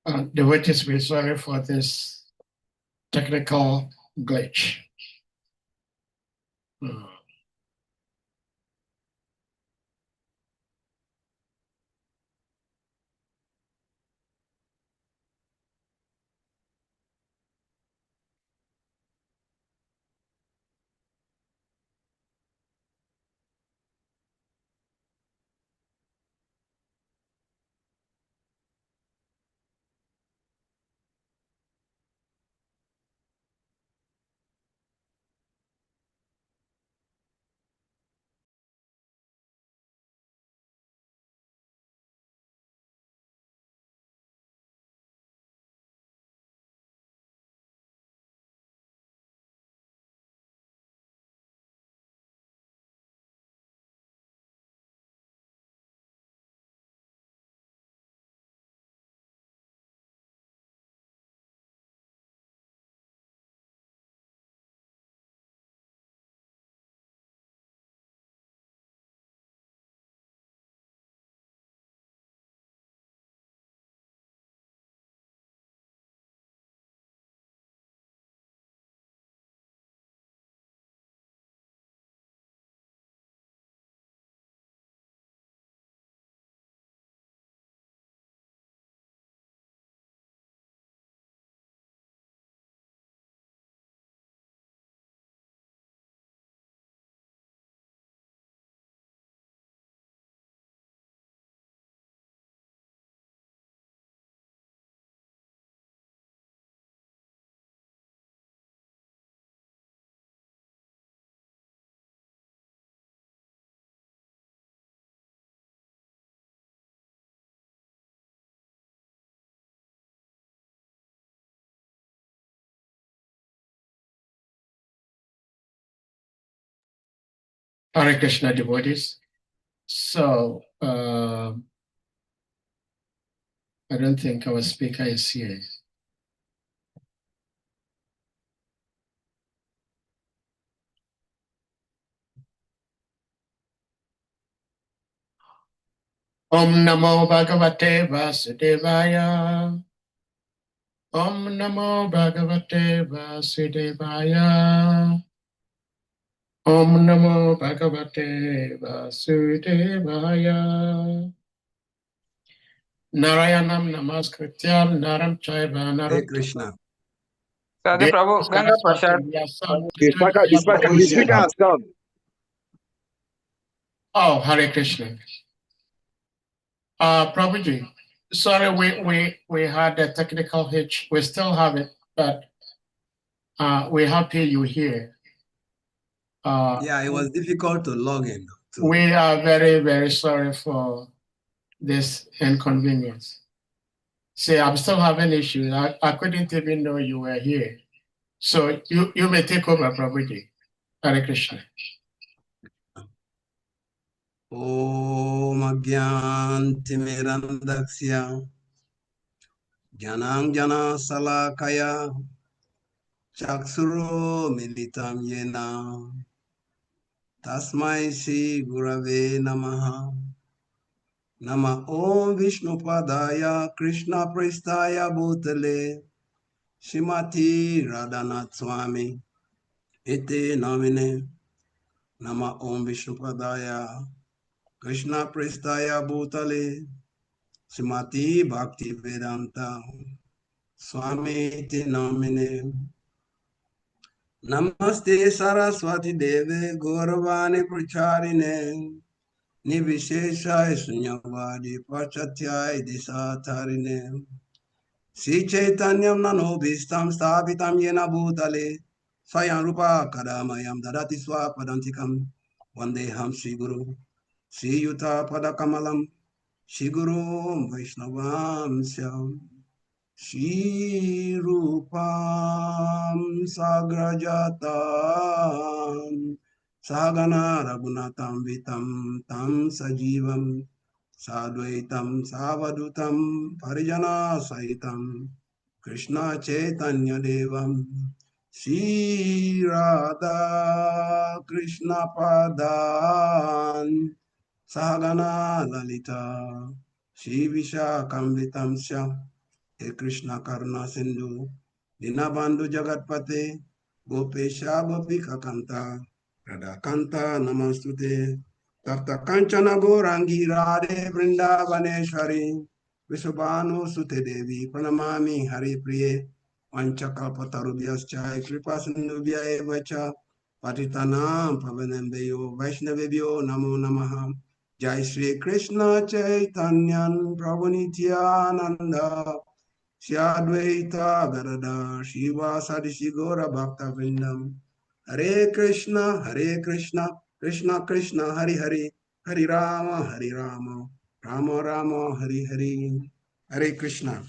Devotees, we're sorry for this technical glitch. Hare Krishna, devotees. So, I don't think our speaker is here. Om Namo Bhagavate Vasudevaya. Om Namo Bhagavate Vasudevaya. Om Namo Bhagavate Vasudevaya. Narayanam Namaskrityam Naram Chaiva Naram Krishna. Sadhu Prabhu, Ganga Prasad. The speaker has come. Oh, Hare Krishna. Prabhuji, sorry, we had a technical hitch. We still have it, but we're happy you're here. Yeah, it was difficult to log in. We are very, very sorry for this inconvenience. See, I'm still having issues. I couldn't even know you were here. So you may take over, Prabhuji. Hare Krishna. Om Agyantimirandaksya Janang Jana Salakaya Chakshuro Militam Yena Tasmai Shri Gurave Namaha Nama Om Vishnu Padaya Krishna Prestaya Bhutale Shimati Radhanath Swami Iti Namine Nama Om Vishnu Padaya Krishna Prestaya Bhutale Shrimati Bhakti Vedanta Swami Iti Namine Namaste Saraswati Deve Gauravani Pracharine Nivishesha Sunyavadi Pachatyai Disatarine Sri Chaitanyam Nanobhistam Sthapitam Yena Bhutale Swayam Rupa Kadamayam Dadati Swapadantikam Vandeham Sri Guru Sri Yuta Padakamalam Shri Guru Vaishnavam Syam Shri Rupam Sagrajatam Sagana Raghunatam Vitam Tam Sajivam Sadvaitam Savadutam Parijana Saitam Krishna Chaitanya Devam Shri Radha Krishna Padan Sagana Lalita Shri Vishakamvitam Syam He Krishna Karuna Sindhu, Dinabandhu Jagatpate, Gopesha Gopika Kanta, Radha Kanta Namastute, Tapta Kanchana Gorangi Radhe Vrindavaneshwari, Vishwabhanu Sute Devi, Pranamami Hari Priye, Vanchakalpatarubhyascha, Kripasindubhya Evacha, Patitanam Pavanambeyo, Vaishnavebhyo Namo Namaha, Jai Shri Krishna Chaitanyan Prabhu Nityananda, Shri Advaita Gadadhar Shiva Sadishi Gora Bhakta Vindam, Hare Krishna, Krishna Krishna, Hari Hari, Hari Rama, Rama Rama, Hari Hari, Hare Krishna.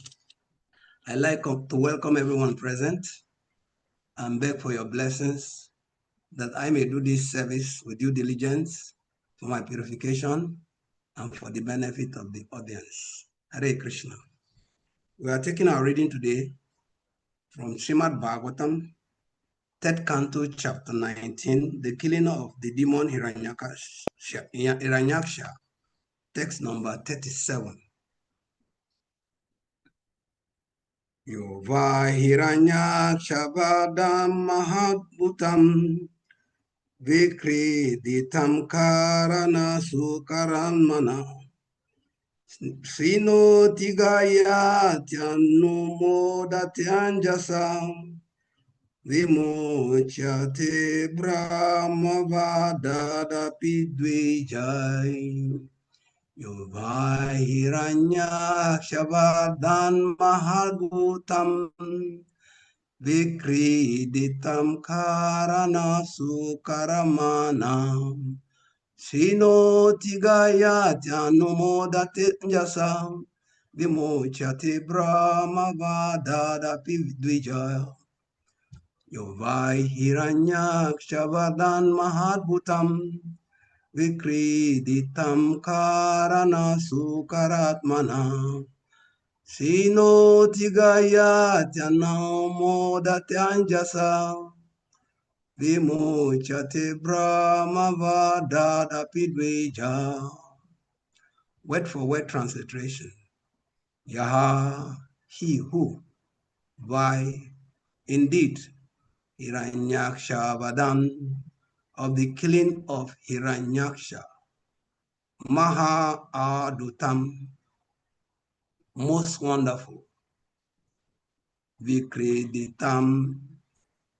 I'd like to welcome everyone present and beg for your blessings that I may do this service with due diligence for my purification and for the benefit of the audience. Hare Krishna. We are taking our reading today from Srimad Bhagavatam, 3rd Canto, chapter 19, the killing of the demon Hiranyaksha, text number 37. Yova Hiranyaksha Vadam Mahabhutam Vikriditam Karana Sukaranmana Sino Tigaya Tyanumo Datyanjasam Vimuchate Brahmavadada Pidvijay Yuvahiranya Shabhadan Mahagutam Vikriditam Karana Sukaramanam Sino Tigaya Tyanumodate Jasam Vimuchate Brahmavadada Pidvijay Yovai Hiranyaksha Vadan Mahadbhutam Vikriditam Karana Sukaratmana Sino Tigaya Tyanamo Datyanjasa Vimuchate Brahmavadada Pidveja. Word for word transliteration. Yaha, he who, why, indeed, Hiranyaksha Vadan, of the killing of Hiranyaksha, Maha Adutam, most wonderful, Vikriditam,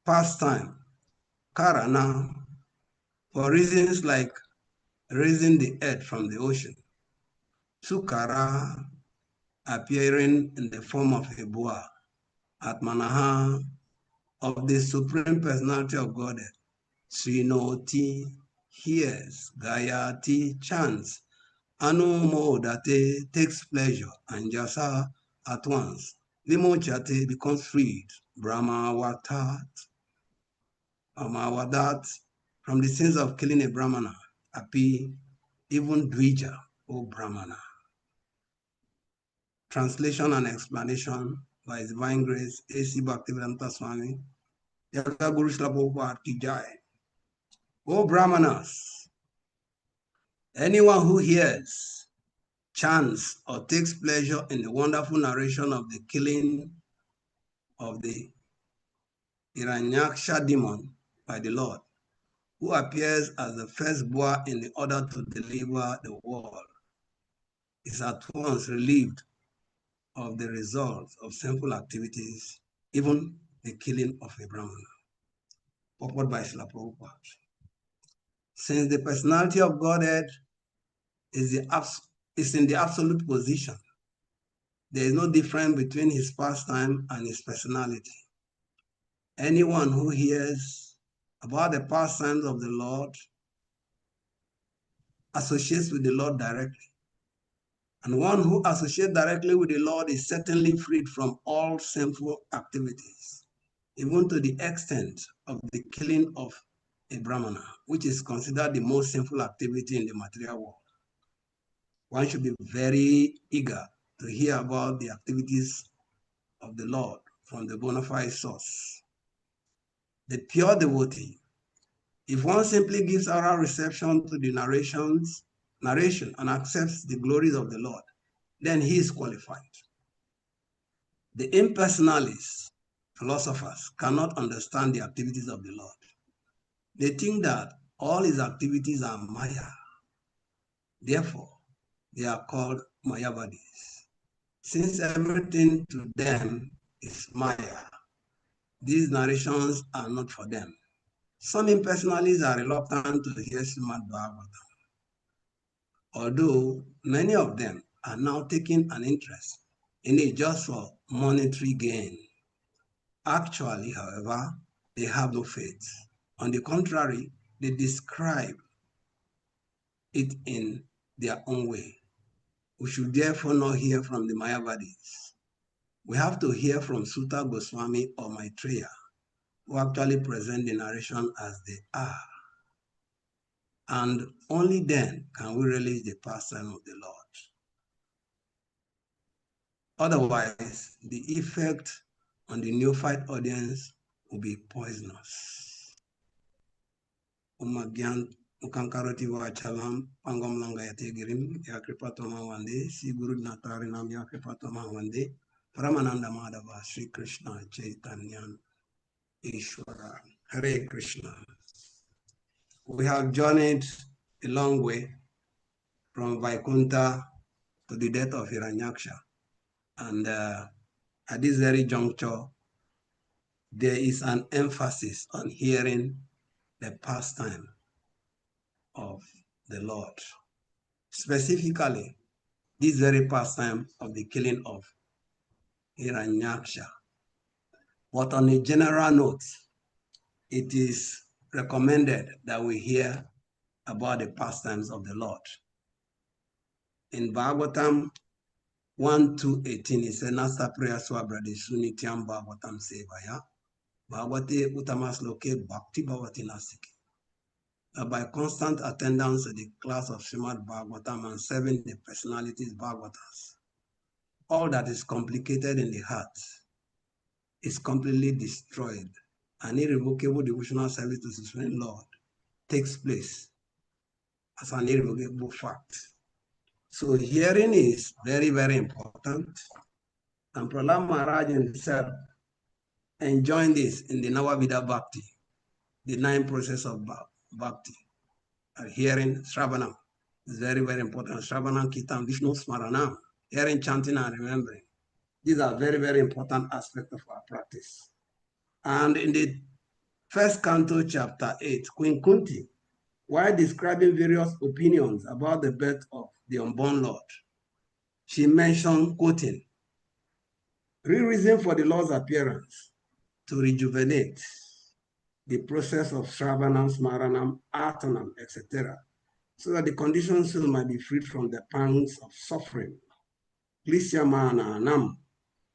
pastime, Karana, for reasons like raising the earth from the ocean, Sukara, appearing in the form of a boa, Atmanaha, of the Supreme Personality of Godhead, Srinoti, hears, Gayati, chants, Anumodate, takes pleasure, and Jasa, at once. Vimochate, becomes freed, Brahmawadat, from the sins of killing a Brahmana, Api, even Dvija, O Brahmana. Translation and explanation by His Divine Grace, A.C. Bhaktivedanta Swami, Jaga Guru Srila Prabhupada Ki Jai. O Brahmanas, anyone who hears, chants, or takes pleasure in the wonderful narration of the killing of the Hiranyaksha demon by the Lord, who appears as the first boa in the order to deliver the world, is at once relieved of the results of sinful activities, even the killing of a Brahmana. Purport by Srila Prabhupada. Since the personality of Godhead is in the absolute position, there is no difference between his pastime and his personality. Anyone who hears about the pastimes of the Lord associates with the Lord directly. And one who associates directly with the Lord is certainly freed from all sinful activities, even to the extent of the killing of a Brahmana, which is considered the most sinful activity in the material world. One should be very eager to hear about the activities of the Lord from the bona fide source. The pure devotee, if one simply gives oral reception to the narration and accepts the glories of the Lord, then he is qualified. The impersonalists, philosophers, cannot understand the activities of the Lord. They think that all his activities are Maya. Therefore, they are called Mayavadis. Since everything to them is Maya, these narrations are not for them. Some impersonalists are reluctant to hear Srimad Bhagavatam, although many of them are now taking an interest in it just for monetary gain. Actually, however, they have no faith. On the contrary, they describe it in their own way. We should therefore not hear from the Mayavadis. We have to hear from Sutta Goswami or Maitreya, who actually present the narration as they are. And only then can we release the pastime of the Lord. Otherwise, the effect on the neophyte audience will be poisonous. Umagyan ukankaroti vachalam pangam langa yategirim yakripatoma wande si guru natarinam yakripatoma wande Ramananda Madhava Sri Krishna Chaitanyan Ishwara Hare Krishna. We have journeyed a long way from Vaikunta to the death of Hiranyaksha. And at this very juncture, there is an emphasis on hearing the pastime of the Lord. Specifically, this very pastime of the killing of Hiranyaksha. But on a general note, it is recommended that we hear about the pastimes of the Lord. In Bhagavatam 1:18, it says, Nasta Priya Swabradi Sunityam Bhagavatam Sevaya, Bhagavate Uttamas Loke Bhakti Bhavati Nasiki. By constant attendance to the class of Srimad Bhagavatam and serving the personalities Bhagavatas, all that is complicated in the heart is completely destroyed. An irrevocable devotional service to the Supreme Lord takes place as an irrevocable fact. So hearing is very, very important. And Prahlad Maharaj himself enjoined this in the Navavida Bhakti, the 9 process of Bhakti. Hearing, Shravanam is very, very important. Shravanam, Kirtan, Vishnu, Smaranam, hearing, chanting, and remembering. These are very, very important aspects of our practice. And in the first canto, chapter 8, Queen Kunti, while describing various opinions about the birth of the unborn Lord, she mentioned, quoting, real reason for the Lord's appearance to rejuvenate the process of Shravanam, Smaranam, Artanam, etc., so that the conditioned soul might be freed from the pangs of suffering, Klishyamanam,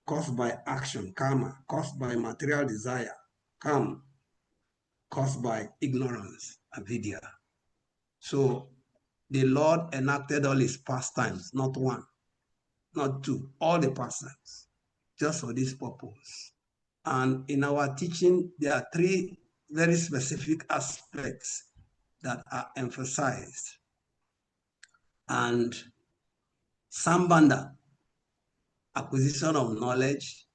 caused by action, karma, caused by material desire, kam, caused by ignorance, avidya. So the Lord enacted all his pastimes, not one, not two, all the pastimes, just for this purpose. And in our teaching, there are 3 very specific aspects that are emphasized. And Sambandha, acquisition of knowledge,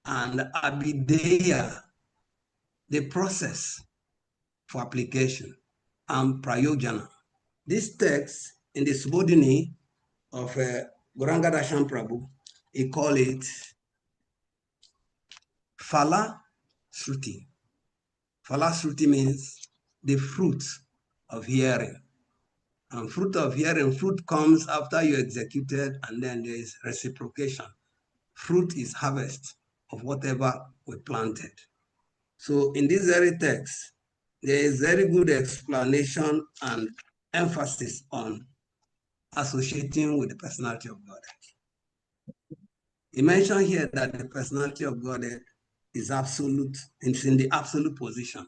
and Abhideya, the process for application, and Prayojana. This text in the Subodhini of Gauranga Darshan Prabhu, he called it Phala Shruti. Phala Shruti means the fruit of hearing. And fruit of hearing, fruit comes after you executed, and then there is reciprocation. Fruit is harvest of whatever we planted. So in this very text, there is very good explanation and emphasis on associating with the personality of God. He mentioned here that the personality of God is absolute, it's in the absolute position.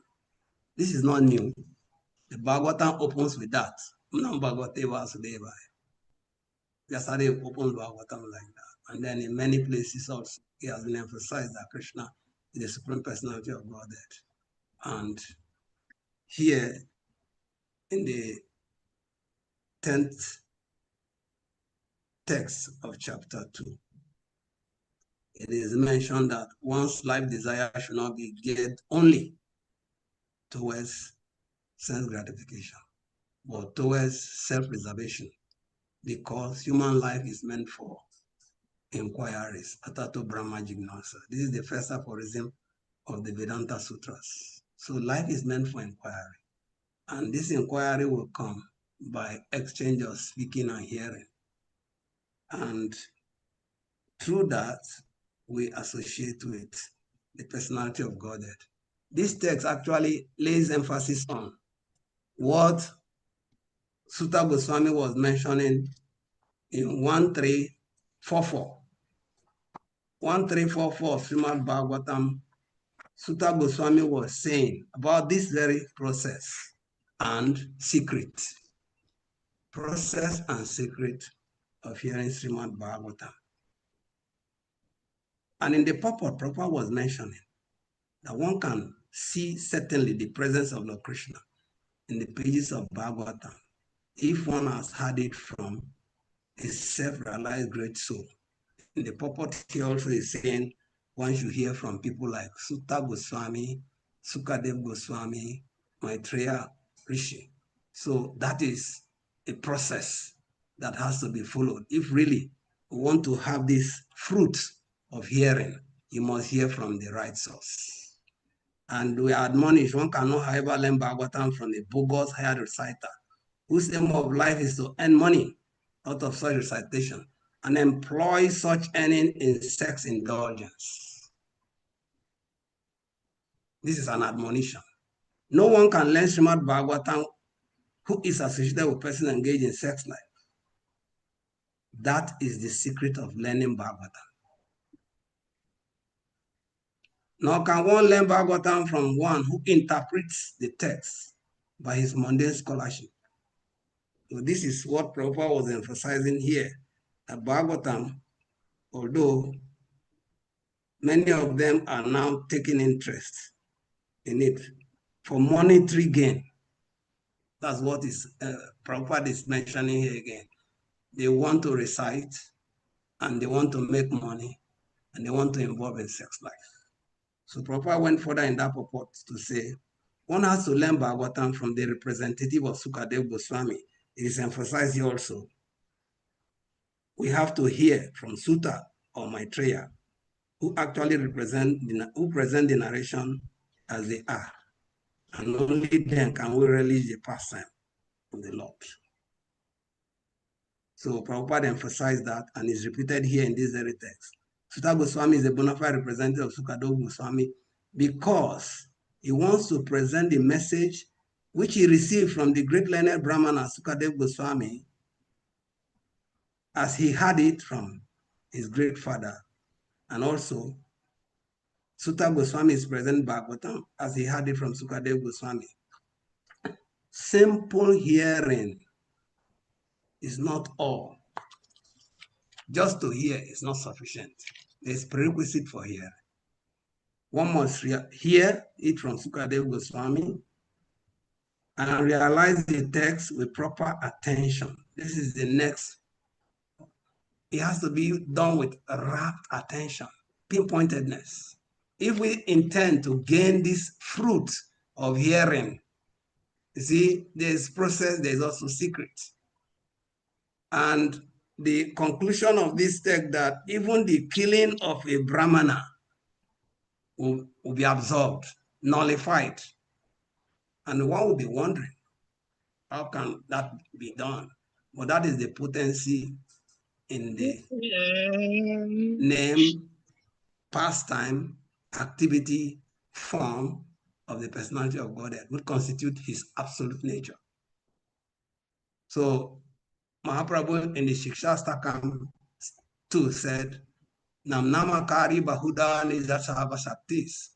This is not new. The Bhagavatam opens with that. Bhagavate Vasudeva. Yesterday opens Bhagavatam like that. And then in many places also, it has been emphasized that Krishna is the supreme personality of Godhead. And here in the 10th text of chapter 2, it is mentioned that one's life desire should not be geared only towards sense gratification, but towards self-preservation, because human life is meant for inquiries. Atato Brahma Jignasa. This is the first aphorism of the Vedanta Sutras. So life is meant for inquiry. And this inquiry will come by exchange of speaking and hearing. And through that, we associate with the personality of Godhead. This text actually lays emphasis on what Sutta Goswami was mentioning in 1344. 1344 of Srimad Bhagavatam, Sutta Goswami was saying about this very process and secret. Process and secret of hearing Srimad Bhagavatam. And in the purport, Prabhupada was mentioning that one can see certainly the presence of Lord Krishna in the pages of Bhagavatam if one has heard it from a self-realized great soul. In the purport, he also is saying one should hear from people like Sutta Goswami, Sukadev Goswami, Maitreya Rishi. So that is a process that has to be followed. If really we want to have this fruit of hearing, you must hear from the right source. And we admonish, one cannot, however, learn Bhagavatam from a bogus hired reciter whose aim of life is to earn money out of such recitation and employ such earning in sex indulgence. This is an admonition. No one can learn Srimad Bhagavatam who is associated with a person engaged in sex life. That is the secret of learning Bhagavatam. Nor can one learn Bhagavatam from one who interprets the text by his mundane scholarship. So this is what Prabhupada was emphasizing here, that Bhagavatam, although many of them are now taking interest in it for monetary gain. That's what is Prabhupada is mentioning here again. They want to recite, and they want to make money, and they want to involve in sex life. So Prabhupada went further in that purport to say, one has to learn Bhagavatam from the representative of Sukadev Goswami. It is emphasized here also. We have to hear from Sutta or Maitreya, who actually present the narration as they are. And only then can we release the pastime of the Lord. So Prabhupada emphasized that, and is repeated here in this very text. Sutta Goswami is a bona fide representative of Sukadev Goswami because he wants to present the message which he received from the great learned Brahmana Sukadev Goswami as he had it from his great father. And also, Sutta Goswami is present Bhagavatam as he had it from Sukadev Goswami. Simple hearing is not all. Just to hear is not sufficient. There's prerequisite for hearing. One must hear it from Sukadev Goswami and realize the text with proper attention. This is the next. It has to be done with rapt attention, pinpointedness. If we intend to gain this fruit of hearing, you see, there's process, there's also secret. And the conclusion of this text that even the killing of a Brahmana will be absorbed, nullified. And one will be wondering, how can that be done? But that is the potency in the name, pastime, activity, form of the personality of Godhead, which constitute his absolute nature. So Mahaprabhu in the Shikshastakam 2 said, Nam namakari bahuda nijasahava shaktis.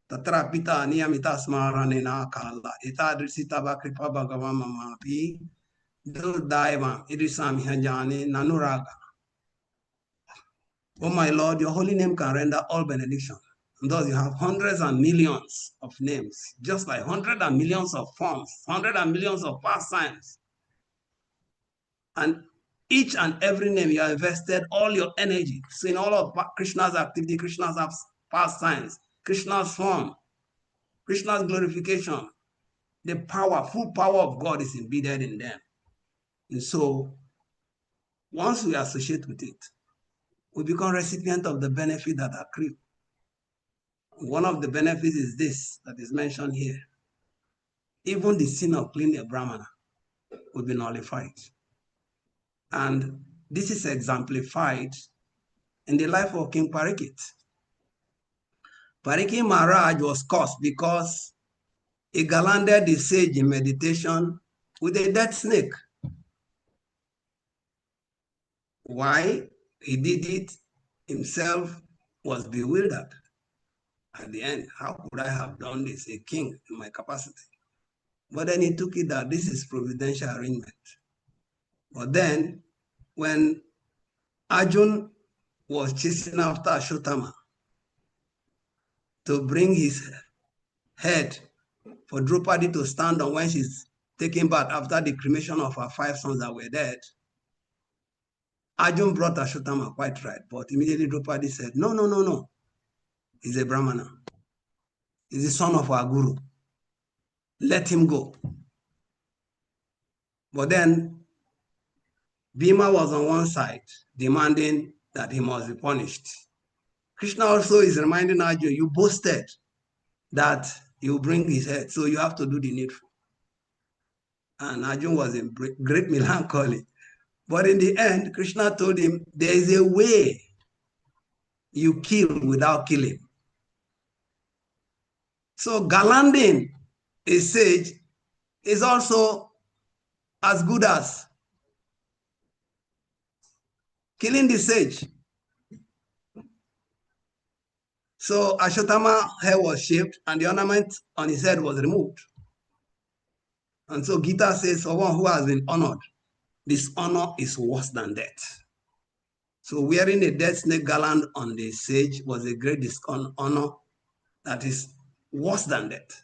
Tatra pita niyamita smaranena kala. Itadrisita vakripa bhagavam mamapi. Daivam idrisam hajani nanuraga. Oh my Lord, your holy name can render all benediction. And thus you have hundreds and millions of names, just like hundreds and millions of forms, hundreds and millions of pastimes. And Each and every name you have invested all your energy. So in all of Krishna's activity, Krishna's pastimes, Krishna's form, Krishna's glorification, the power, full power of God is embedded in them. And so once we associate with it, we become recipient of the benefit that accrue. One of the benefits is this that is mentioned here. Even the sin of killing a Brahmana will be nullified. And this is exemplified in the life of King Parikshit. Parikshit Maharaj was cursed because he garlanded the sage in meditation with a dead snake. Why he did it himself was bewildered. At the end, how could I have done this, a king in my capacity? But then he took it that this is providential arrangement. But then, when Arjun was chasing after Ashotama to bring his head for Draupadi to stand on when she's taken back after the cremation of her 5 sons that were dead, Arjun brought Ashotama quite right, but immediately Draupadi said, no, no, no, no. He's a Brahmana. He's the son of our guru. Let him go. But then Bhima was on one side, demanding that he must be punished. Krishna also is reminding Arjun, you boasted that you bring his head, so you have to do the needful. And Arjun was in great melancholy. But in the end, Krishna told him, there is a way you kill without killing. So garlanding a sage is also as good as killing the sage. So Ashotama's hair was shaved and the ornament on his head was removed. And so Gita says, for one who has been honored, this honor is worse than death. So wearing a dead snake garland on the sage was a great honor that is worse than death.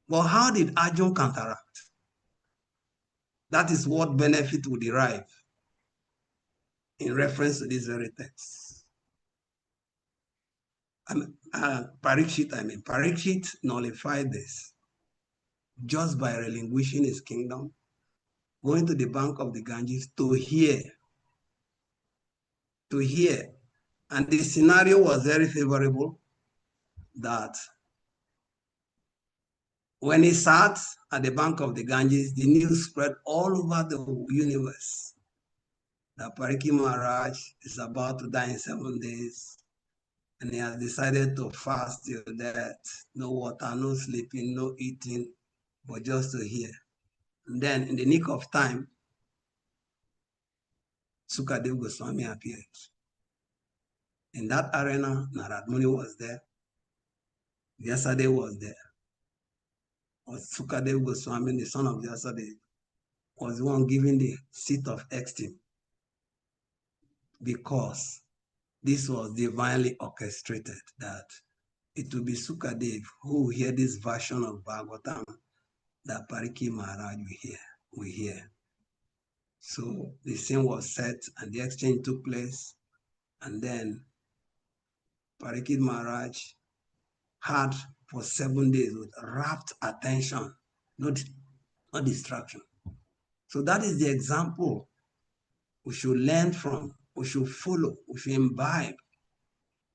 But how did Arjun counteract? That is what benefit would derive in reference to this very text. Parikshit nullified this just by relinquishing his kingdom, going to the bank of the Ganges to hear. And the scenario was very favorable that when he sat at the bank of the Ganges, the news spread all over the universe that Parikshit Maharaj is about to die in 7 days, and he has decided to fast till death, no water, no sleeping, no eating, but just to hear. And then in the nick of time, Sukadev Goswami appeared. In that arena, Narad Muni was there, Vyasadeva was there. Sukadev Goswami, the son of Vyasadeva, was the one giving the seat of esteem, because this was divinely orchestrated that it will be Sukadev who will hear this version of Bhagavatam that Parikshit Maharaj will hear. So the scene was set and the exchange took place, and then Parikshit Maharaj had for 7 days with rapt attention, not distraction. So that is the example we should learn from, we should follow, we should imbibe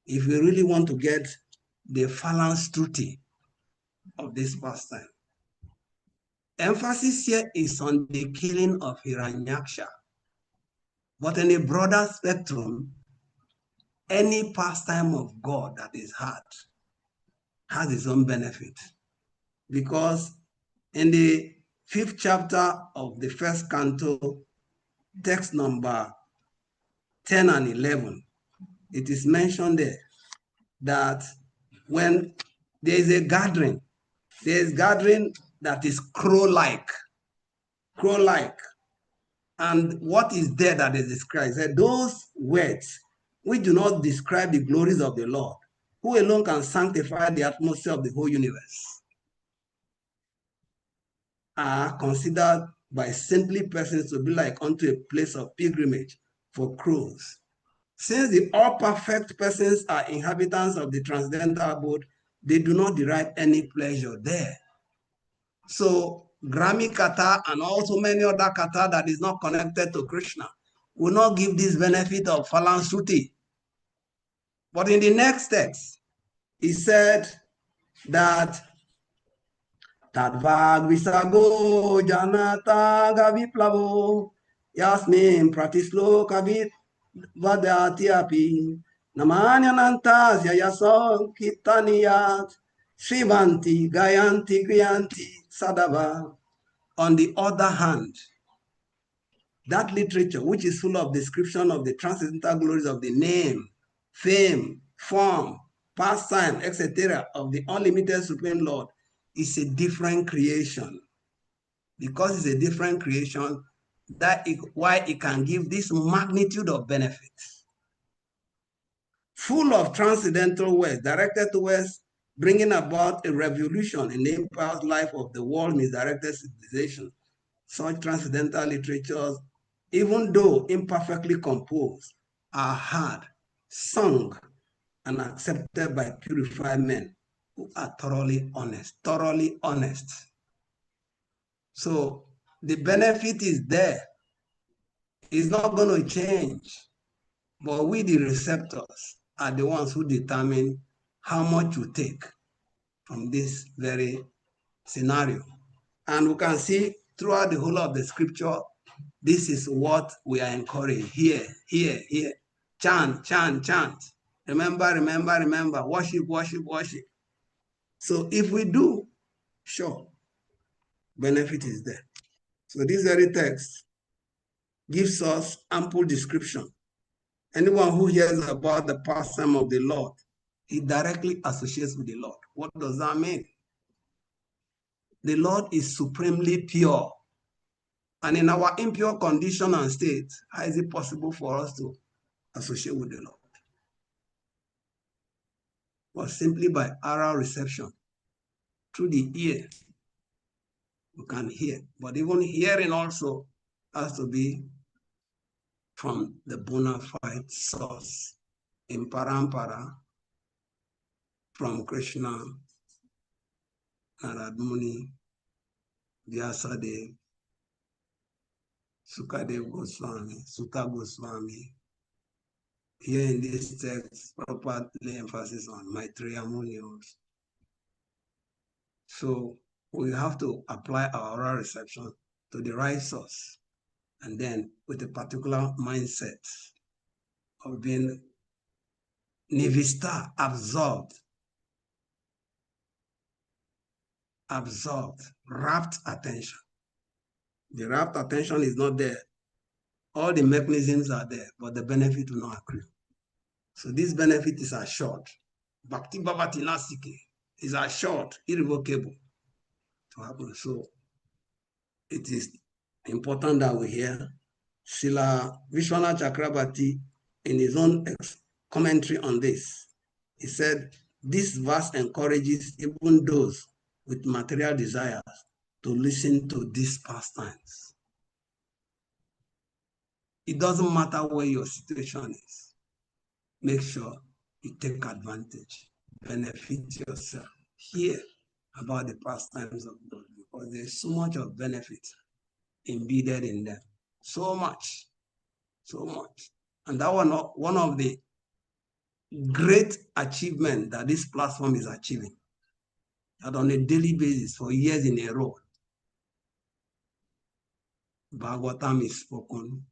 if we really want to get the phalanstruti of this pastime. Emphasis here is on the killing of Hiranyaksha, but in a broader spectrum, any pastime of God that is had has its own benefit, because in the 5th chapter of the 1st canto, text number 10 and 11, it is mentioned there that when there is a gathering, there is gathering that is crow-like. And what is there that is described? That those words which do not describe the glories of the Lord, who alone can sanctify the atmosphere of the whole universe, are considered by saintly persons to be like unto a place of pilgrimage for crows. Since the all-perfect persons are inhabitants of the transcendental abode, they do not derive any pleasure there. So Grammy kata and also many other kata that is not connected to Krishna will not give this benefit of Falansuti. But in the next text, he said that Tadvag Visago Janata Gaviplavo Yasmin Pratislo Kavit Vadatiapi Namanyanantas Yayason Kitaniyat Srivanti Gayanti Griyanti Sadava. On the other hand, that literature, which is full of description of the transcendental glories of the name, fame, form, pastime, etc., of the unlimited Supreme Lord, is a different creation. Because it's a different creation, that is why it can give this magnitude of benefits. Full of transcendental words, directed towards bringing about a revolution in the empire's life of the world misdirected civilization. Such transcendental literatures, even though imperfectly composed, are heard, sung, and accepted by purified men who are thoroughly honest, thoroughly honest. So the benefit is there. It's not going to change, but we, the receptors, are the ones who determine how much we take from this very scenario. And we can see throughout the whole of the scripture, this is what we are encouraged. Here, here, here. Chant, chant, chant. Remember, remember, remember. Worship, worship, worship. So if we do, sure, benefit is there. So this very text gives us ample description. Anyone who hears about the pastime of the Lord, he directly associates with the Lord. What does that mean? The Lord is supremely pure. And in our impure condition and state, how is it possible for us to associate with the Lord? Well, simply by oral reception. Through the ear, we can hear. But even hearing also has to be from the bona fide source. In Parampara, from Krishna, Narad Muni, Vyasadeva, Sukadev Goswami, Sutta Goswami. Here in this text, Prabhupada lay emphasis on Maitreya Muni also. So we have to apply our oral reception to the right source, and then with a particular mindset of being nivista, absorbed, rapt attention. The rapt attention is not there. All the mechanisms are there, but the benefit will not accrue. So this benefit is assured. Bhakti Bhavati Nasike is assured, irrevocable to happen. So it is important that we hear Srila Vishwanath Chakrabarti in his own commentary on this. He said, this verse encourages even those with material desires to listen to these pastimes. It doesn't matter where your situation is. Make sure you take advantage, benefit yourself. Hear about the pastimes of God, because there's so much of benefit embedded in them. So much, so much. And that one of the great achievements that this platform is achieving, that on a daily basis for years in a row, Bhagavatam is spoken,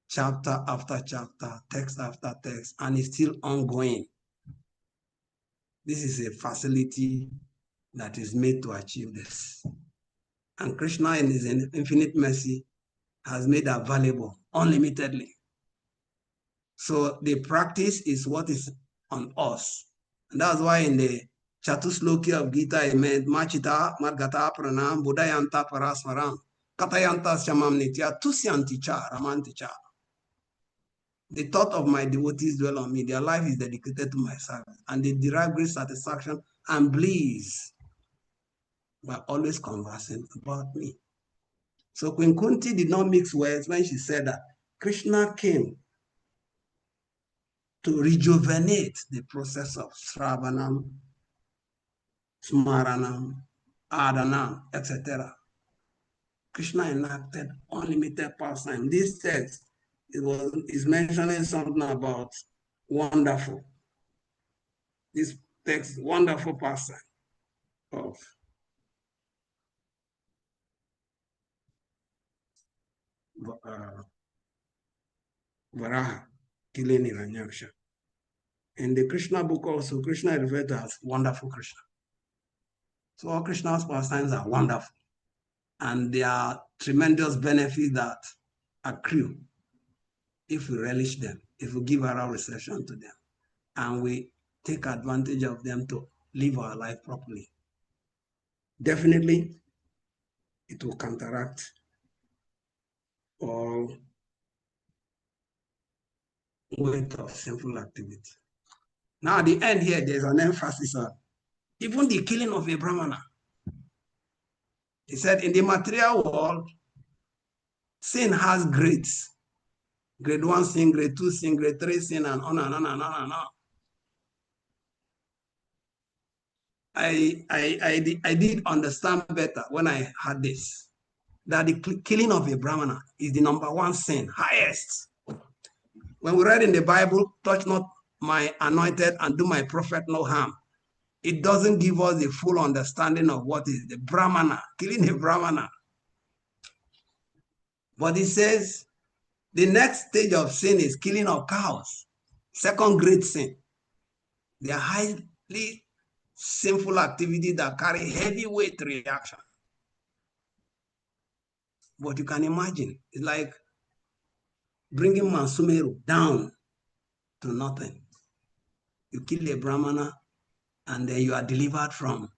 chapter after chapter, text after text, and it's still ongoing. This is a facility that is made to achieve this. And Krishna in his infinite mercy has made available unlimitedly. So the practice is what is on us. And that's why in the Chatusloki of Gita, it meant Machita, Margata, Pranam, Buddhayanta, Paraswaram, Katayanta, Shamam Nitya, Tusyanticha, Ramanticha. The thought of my devotees dwell on me. Their life is dedicated to my service, and they derive great satisfaction and bliss by always conversing about me. So Queen Kunti did not mix words when she said that Krishna came to rejuvenate the process of Sravanam, Smaranam, Adhanam, etc. Krishna enacted unlimited pastime. This text is mentioning something about wonderful. This text, wonderful pastime of Varaha, killing Hiranyaksha. In the Krishna book also, Krishna is referred to as wonderful Krishna. So all Krishna's pastimes are wonderful. And there are tremendous benefits that accrue if we relish them, if we give our reception to them, and we take advantage of them to live our life properly. Definitely, it will counteract all weight of sinful activity. Now, at the end here, there's an emphasis on even the killing of a Brahmana. He said, in the material world, sin has grades. Grade 1 sin, grade 2 sin, grade 3 sin, and on and on and on and on. I did understand better when I had this, that the killing of a Brahmana is the #1 sin, highest. When we read in the Bible, touch not my anointed and do my prophet no harm, it doesn't give us the full understanding of what is the Brahmana, killing a Brahmana. But it says the next stage of sin is killing of cows, second grade sin. They are highly sinful activity that carry heavyweight reaction. But you can imagine, it's like bringing Mansumeru down to nothing. You kill a Brahmana and then you are delivered from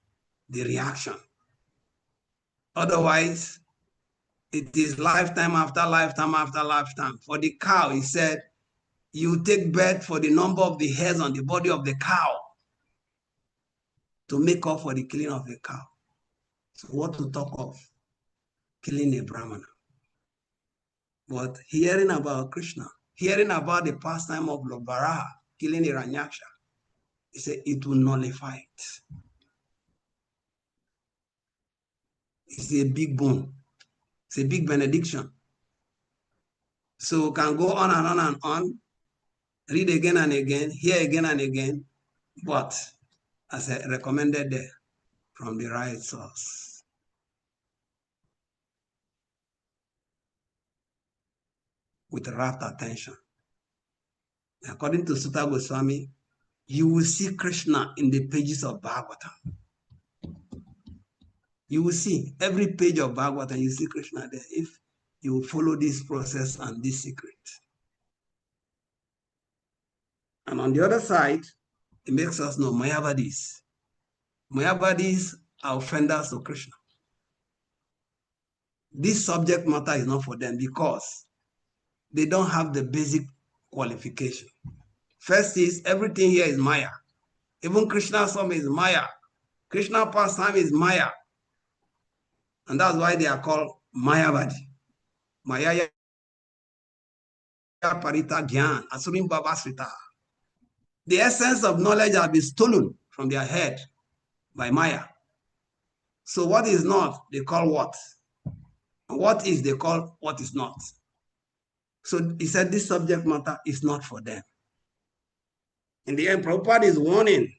the reaction. Otherwise, it is lifetime after lifetime after lifetime. For the cow, he said, you take birth for the number of the hairs on the body of the cow to make up for the killing of a cow. So what to talk of killing a Brahmana? But hearing about Krishna, hearing about the pastime of Lord Varaha, killing Hiranyaksha, he said it will nullify it. It's a big boon. It's a big benediction. So can go on and on and on, read again and again, hear again and again, but as I recommended there, from the right source. With rapt attention. According to Sutta Goswami, you will see Krishna in the pages of Bhagavatam. You will see every page of Bhagavatam, you see Krishna there if you follow this process and this secret. And on the other side, it makes us know Mayavadis. Mayavadis are offenders to Krishna. This subject matter is not for them because they don't have the basic qualification. First is everything here is Maya. Even Krishna's song is Maya. Krishna pastime is Maya. And that's why they are called Mayavadi. Maya Parita Gyan, Asurim Babasrita. The essence of knowledge has been stolen from their head by Maya. So what is not, they call what? And what is, they call what is not. So he said this subject matter is not for them. In the end, Prabhupada is warning.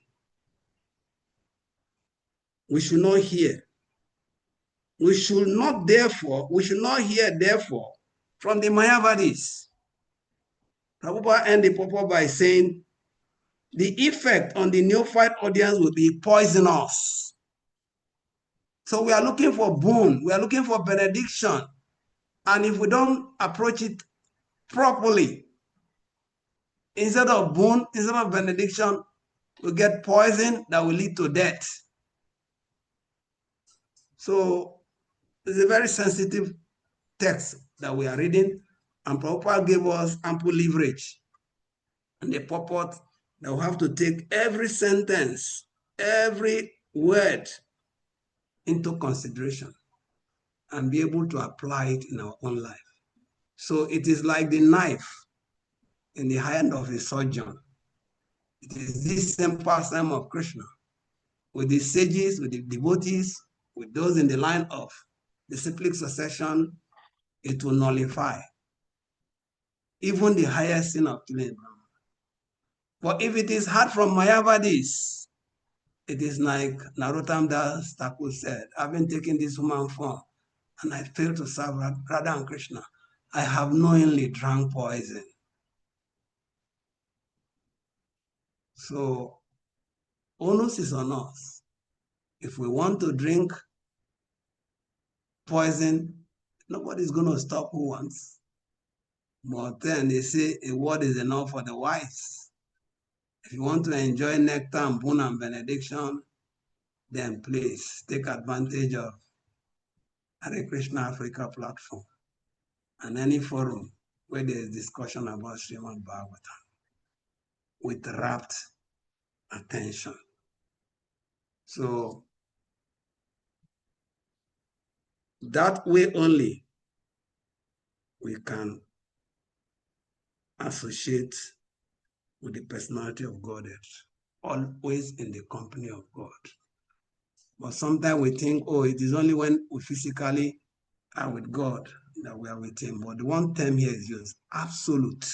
We should not hear. We should not hear therefore from the Mayavadis. Prabhupada ended the purport by saying, the effect on the neophyte audience will be poisonous. So we are looking for boon, we are looking for benediction. And if we don't approach it properly, instead of boon, instead of benediction, we get poison that will lead to death. So it's a very sensitive text that we are reading, and Prabhupada gave us ample leverage. And the purport that we have to take every sentence, every word into consideration. and be able to apply it in our own life. So it is like the knife in the hand of a surgeon. It is this same pastime of Krishna with the sages, with the devotees, with those in the line of the cyclic succession. It will nullify even the highest sin of killing Brahma. But if it is hard from Mayavadis, it is like Narottam Das Thakur said, having taken this human form and I failed to serve Radha and Krishna, I have knowingly drank poison. So onus is on us. If we want to drink poison, nobody's going to stop who wants. But then they say a word is enough for the wise. If you want to enjoy nectar and boon and benediction, then please take advantage of Hare Krishna Africa platform and any forum where there is discussion about Srimad Bhagavatam with rapt attention. So that way only we can associate with the personality of Godhead, always in the company of God. But sometimes we think, oh, it is only when we physically are with God that we are with him. But the one term here is used, absolute.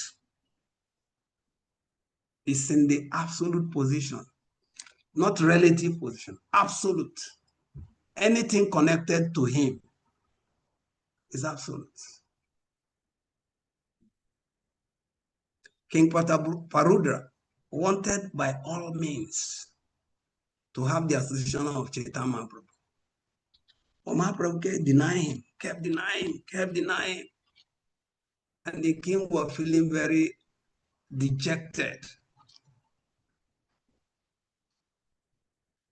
It's in the absolute position, not relative position, absolute. Anything connected to him is absolute. King Parudra wanted by all means to have the association of Chaitanya Mahaprabhu. But Mahaprabhu kept denying him. And the king was feeling very dejected.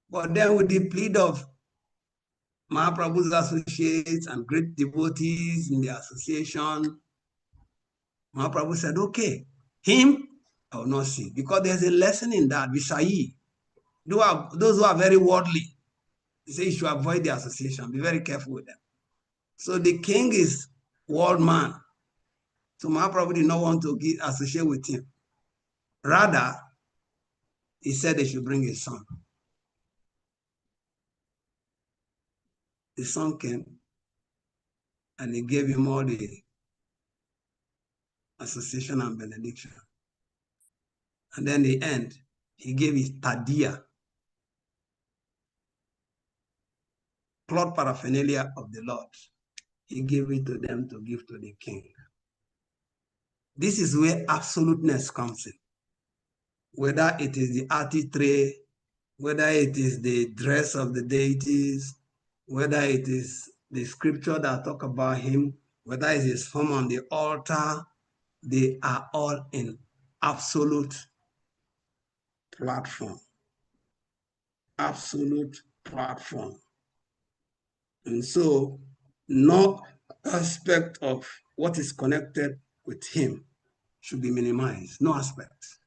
But then with the plea of Mahaprabhu's associates and great devotees in the association, Mahaprabhu said, okay, him I will not see. Because there's a lesson in that, Visayi. Those who are very worldly, he says you should avoid the association, be very careful with them. So the king is world man. So Mahaprabhu did not want to associate with him. Rather, he said they should bring his son. The son came and he gave him all the association and benediction. And then the end, he gave his tadia, cloth paraphernalia of the Lord. He gave it to them to give to the king. This is where absoluteness comes in. Whether it is the artistry, whether it is the dress of the deities, whether it is the scripture that talk about him, whether it is form on the altar, they are all in absolute platform. Absolute platform. And so no aspect of what is connected with him should be minimized, no aspect.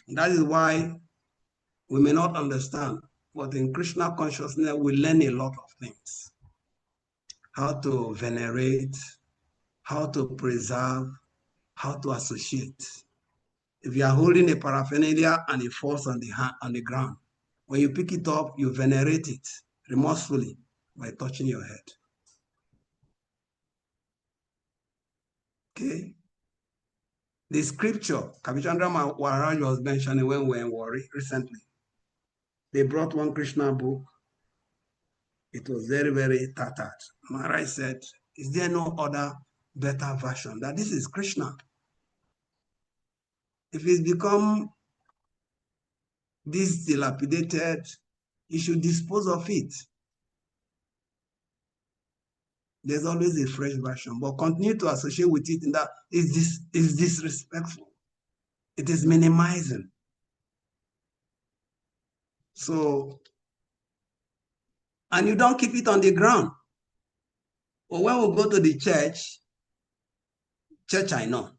That is why we may not understand, but in Krishna consciousness, we learn a lot of things. How to venerate, how to preserve, how to associate. If you are holding a paraphernalia and it falls on the ground, when you pick it up, you venerate it remorsefully by touching your head. Okay? The scripture, Kavichandra Maharaj was mentioning when we were in Warri recently. They brought one Krishna book. It was very, very tattered. Maharaj said, is there no other better version? That this is Krishna. If it's become this dilapidated, you should dispose of it. There's always a fresh version, but continue to associate with it in that is disrespectful. It is minimizing. So, and you don't keep it on the ground. But when we go to the church I know,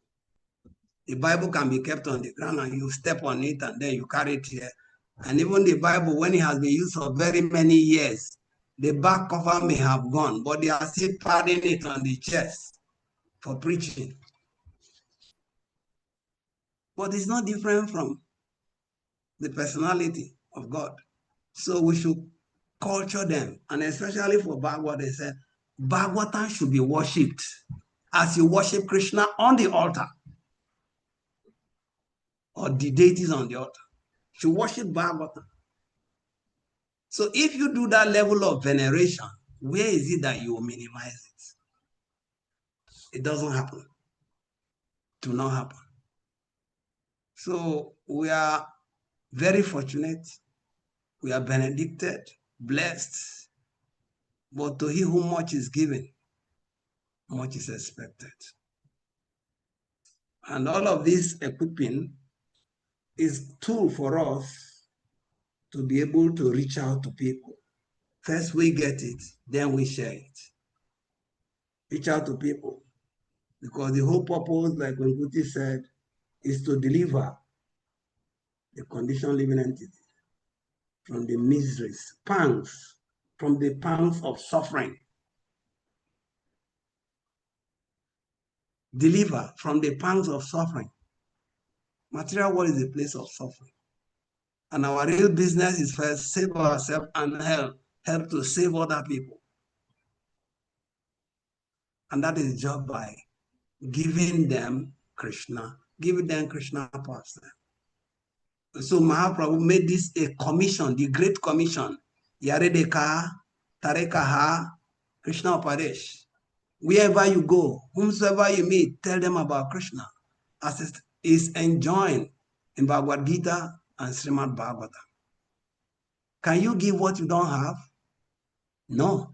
the Bible can be kept on the ground and you step on it and then you carry it here. And even the Bible, when it has been used for very many years, The back cover may have gone, but they are still padding it on the chest for preaching. But it's not different from the personality of God. So we should culture them, and especially for Bhagavad, they said Bhagavatam should be worshipped as you worship Krishna on the altar, or the deities on the altar. You worship Bhagavatam. So if you do that level of veneration, where is it that you will minimize it? It doesn't happen. It will not happen. So we are very fortunate. We are benedicted, blessed. But to he whom much is given, much is expected. And all of this equipping is tool for us to be able to reach out to people. First we get it, then we share it. Reach out to people. Because the whole purpose, like Wenkuti said, is to deliver the conditioned living entity from the miseries, pangs, from the pangs of suffering. Deliver from the pangs of suffering. Material world is a place of suffering. And our real business is first save ourselves and help to save other people. And that is just by giving them Krishna path. So Mahaprabhu made this a commission, the Great Commission. Yaredeka, Tarekaha, Krishna Upadesh. Wherever you go, whomsoever you meet, tell them about Krishna, as it is enjoined in Bhagavad Gita and Srimad Bhagavatam. Can you give what you don't have? No.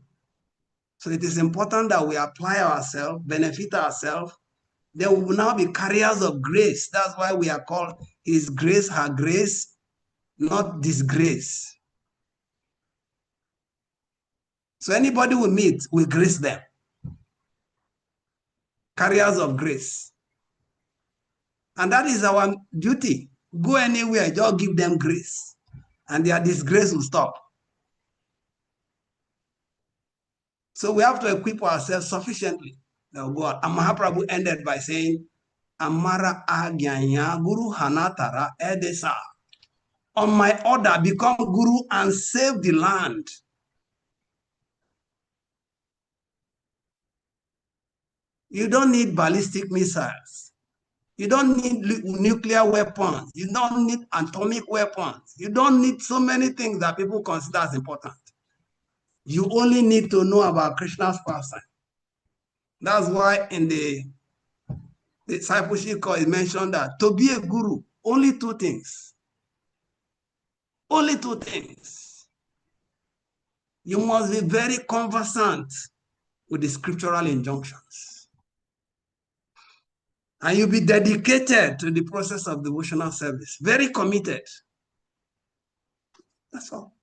So it is important that we apply ourselves, benefit ourselves. Then we will now be carriers of grace. That's why we are called His grace, her grace, not disgrace. So anybody we meet, we grace them. Carriers of grace. And that is our duty. Go anywhere, just give them grace. And their disgrace will stop. So we have to equip ourselves sufficiently. Now go on. And Mahaprabhu ended by saying, Amara Agyanya Guru Hanatara Edesa. On my order, become Guru and save the land. You don't need ballistic missiles. You don't need nuclear weapons. You don't need atomic weapons. You don't need so many things that people consider as important. You only need to know about Krishna's person. That's why in the discipleship course it mentioned that to be a guru, only two things. Only two things. You must be very conversant with the scriptural injunctions. And you'll be dedicated to the process of devotional service. Very committed. That's all.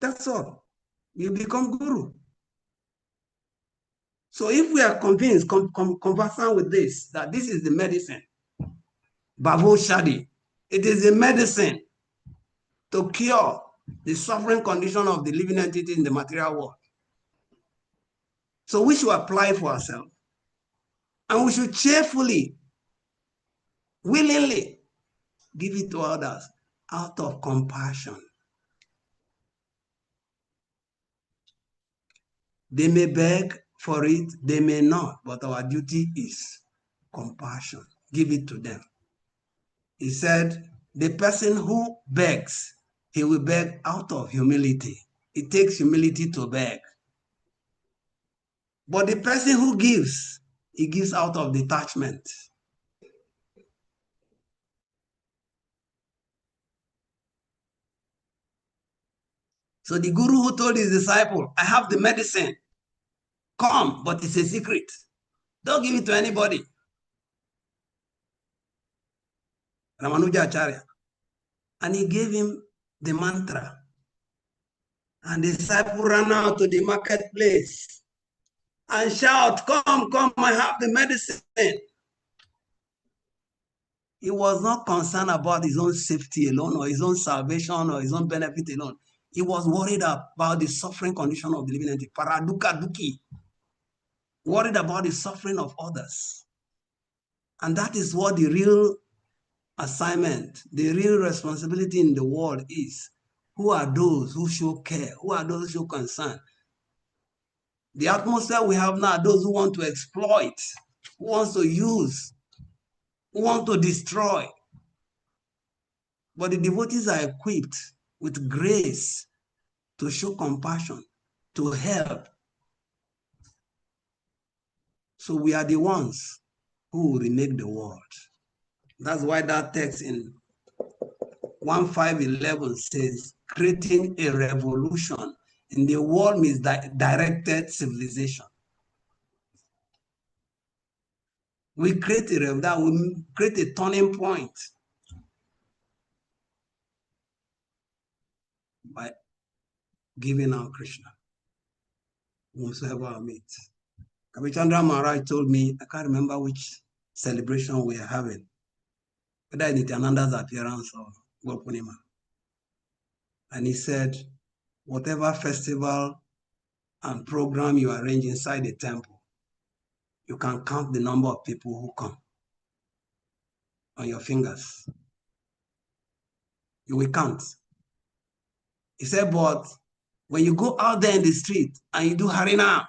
That's all. You become guru. So if we are convinced, conversant with this, that this is the medicine, Bhavo Shadi, it is the medicine to cure the suffering condition of the living entity in the material world. So we should apply for ourselves. And we should cheerfully, willingly give it to others out of compassion. They may beg for it, they may not, but our duty is compassion. Give it to them. He said, the person who begs, he will beg out of humility. It takes humility to beg. But the person who gives, he gives out of detachment. So the guru who told his disciple, I have the medicine, come, but it's a secret. Don't give it to anybody. Ramanuja Acharya. And he gave him the mantra. And the disciple ran out to the marketplace and shout, come, come, I have the medicine. He was not concerned about his own safety alone or his own salvation or his own benefit alone. He was worried about the suffering condition of the living entity. Paraduka duki. Worried about the suffering of others. And that is what the real assignment, the real responsibility in the world is. Who are those who show care? Who are those who show concern? The atmosphere we have now, those who want to exploit, who wants to use, who want to destroy. But the devotees are equipped with grace to show compassion, to help. So we are the ones who will remake the world. That's why that text in 1:5:11 says, creating a revolution in the world misdirected civilization. We create a revolution, we create a turning point by giving out Krishna, whomsoever I meet. Kavichandra Maharaj told me, I can't remember which celebration we are having, whether in Nityananda's appearance or Gopurnima. And he said, whatever festival and program you arrange inside the temple, you can count the number of people who come on your fingers. You will count. He said, but when you go out there in the street and you do Harina,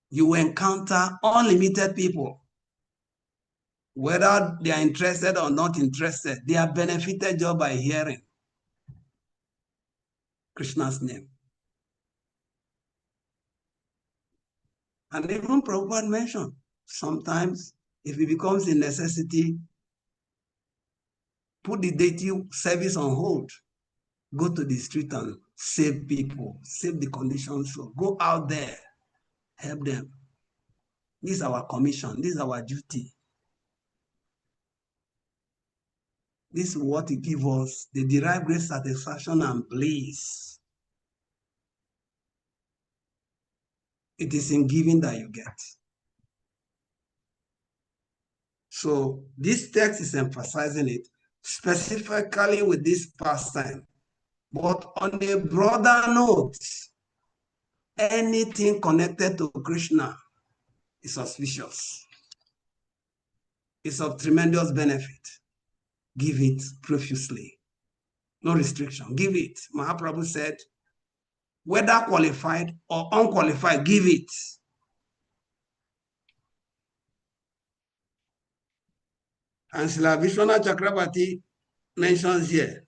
you will encounter unlimited people. Whether they are interested or not interested, they are benefited just by hearing Krishna's name. And even Prabhupada mentioned, sometimes if it becomes a necessity, put the deity service on hold. Go to the street and save people, save the conditions. So go out there, help them. This is our commission. This is our duty. This is what it gives us. They derive great satisfaction and bliss. It is in giving that you get. So this text is emphasizing it specifically with this pastime. But on a broader note, anything connected to Krishna is auspicious. It's of tremendous benefit. Give it profusely. No restriction. Give it. Mahaprabhu said, whether qualified or unqualified, give it. And Srila Vishwanath Chakrabarti mentions here,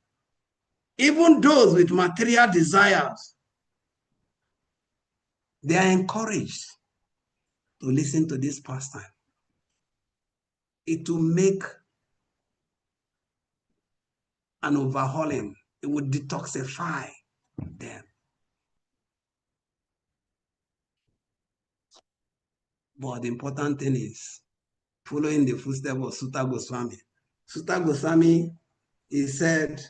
even those with material desires, they are encouraged to listen to this pastime. It will make an overhauling. It would detoxify them. But the important thing is following the footsteps of Sutta Goswami. Sutta Goswami, he said,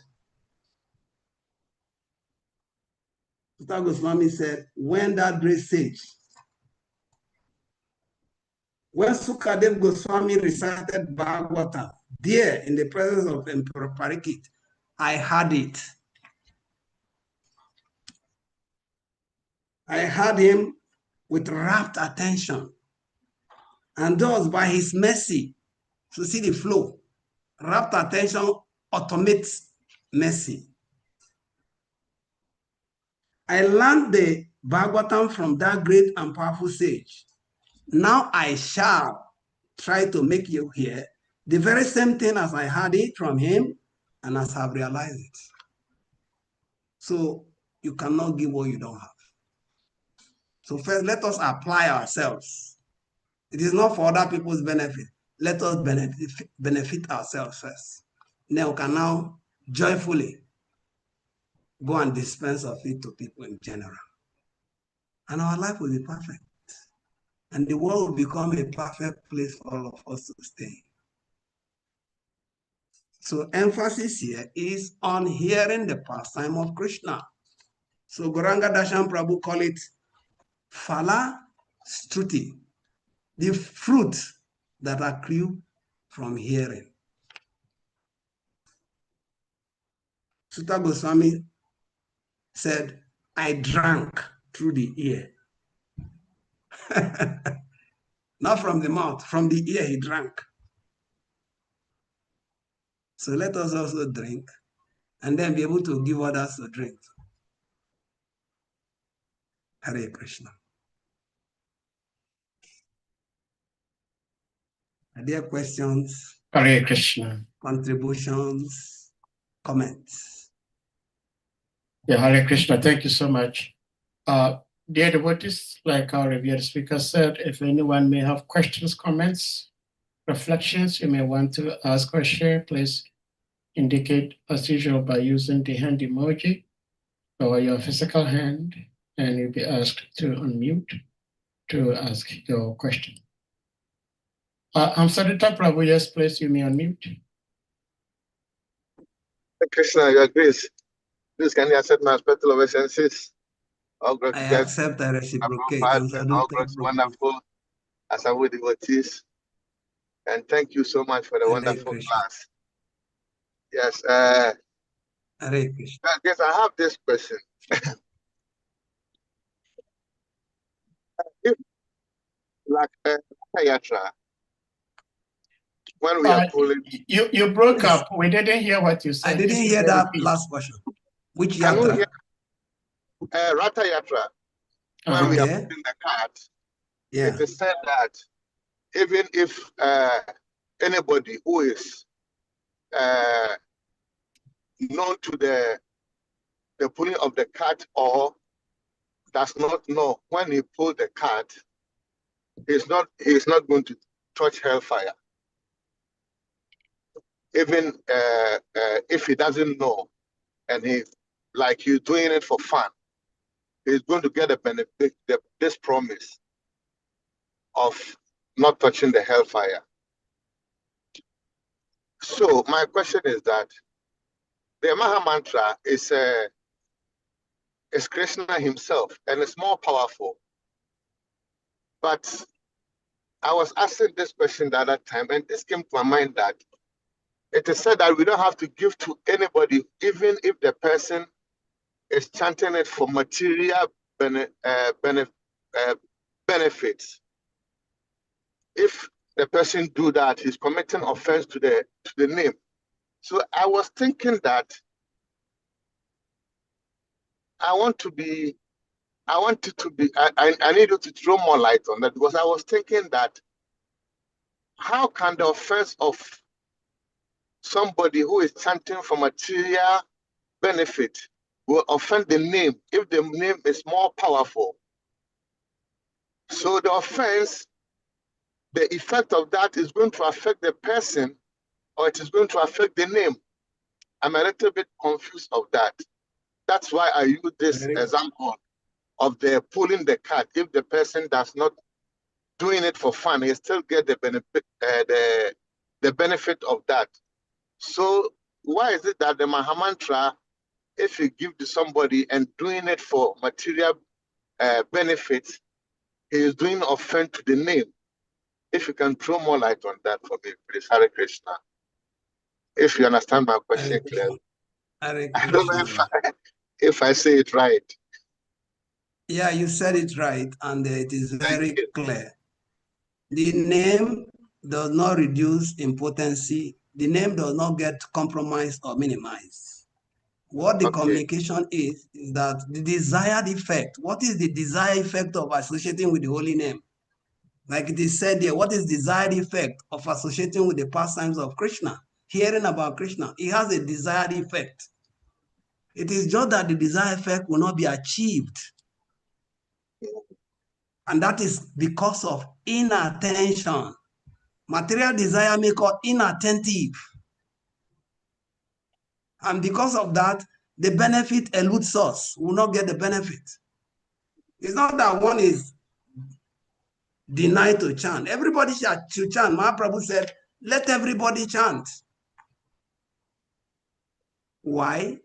Sutta Goswami said, when that great sage, when Sukadev Goswami recited Bhagavatam, there in the presence of Emperor Parikshit, I heard it. I heard him with rapt attention. And thus, by his mercy, to see the flow, rapt attention automates mercy. I learned the Bhagavatam from that great and powerful sage. Now I shall try to make you hear the very same thing as I heard it from him and as I've realized it. So you cannot give what you don't have. So first, let us apply ourselves. It is not for other people's benefit. Let us benefit ourselves first. Then we can now joyfully go and dispense of it to people in general. And our life will be perfect. And the world will become a perfect place for all of us to stay. So emphasis here is on hearing the pastime of Krishna. So Gauranga Darshan Prabhu call it Phala Struti, the fruit that accrue from hearing. Sutta Goswami said, I drank through the ear. Not from the mouth, from the ear he drank. So let us also drink and then be able to give others to drink. Hare Krishna. Are there questions? Hare Krishna. Contributions? Comments? Yeah, Hare Krishna. Thank you so much. Dear devotees, like our revered speaker said, if anyone may have questions, comments, reflections, you may want to ask or share, please indicate as usual by using the hand emoji or your physical hand, and you'll be asked to unmute to ask your question. I'm Sadhita Prabhu. Yes, please, you may unmute. Krishna, your grace. Please, can you accept my special obeisances? All I gratitude, accept, I reciprocate. and all grace, wonderful as I would devotees. And thank you so much for the wonderful class. Yes, Hare Krishna. yes, I have this question. If, like Yatra, when we are pulling, you broke up. We didn't hear what you said. I didn't hear that last portion. Which yatra? Ratha Yatra, when we are pulling the cart, it is said that even if anybody who is known to the pulling of the cart or does not know when he pulled the cart, he's not going to touch hellfire. Even if he doesn't know and he's doing it for fun, he's going to get a benefit, this promise of not touching the hellfire. So my question is that the Maha Mantra is Krishna himself, and it's more powerful. But I was asking this question the other time, and this came to my mind that it is said that we don't have to give to anybody, even if the person is chanting it for material benefits. If the person do that, he's committing offense to the name. So I was thinking that I need you to throw more light on that, because I was thinking that how can the offense of somebody who is chanting for material benefit will offend the name if the name is more powerful? So the offense, the effect of that is going to affect the person, or it is going to affect the name. I'm a little bit confused of that. That's why I use this example of the pulling the cart. If the person does not doing it for fun, he still get the benefit, the benefit of that. So why is it that the Mahamantra, if you give to somebody and doing it for material benefits, he is doing offense to the name? If you can throw more light on that for me, please. Hare Krishna. If you understand my question clearly. I don't know if I say it right. Yeah, you said it right, and it is very clear. The name does not reduce in potency. The name does not get compromised or minimized. What the communication is that the desired effect. What is the desired effect of associating with the holy name? Like it is said here, what is the desired effect of associating with the pastimes of Krishna? Hearing about Krishna, it has a desired effect. It is just that the desired effect will not be achieved. And that is because of inattention. Material desire make us inattentive. And because of that, the benefit eludes us. We will not get the benefit. It's not that one is denied to chant. Everybody should chant. Mahaprabhu said, let everybody chant. Why?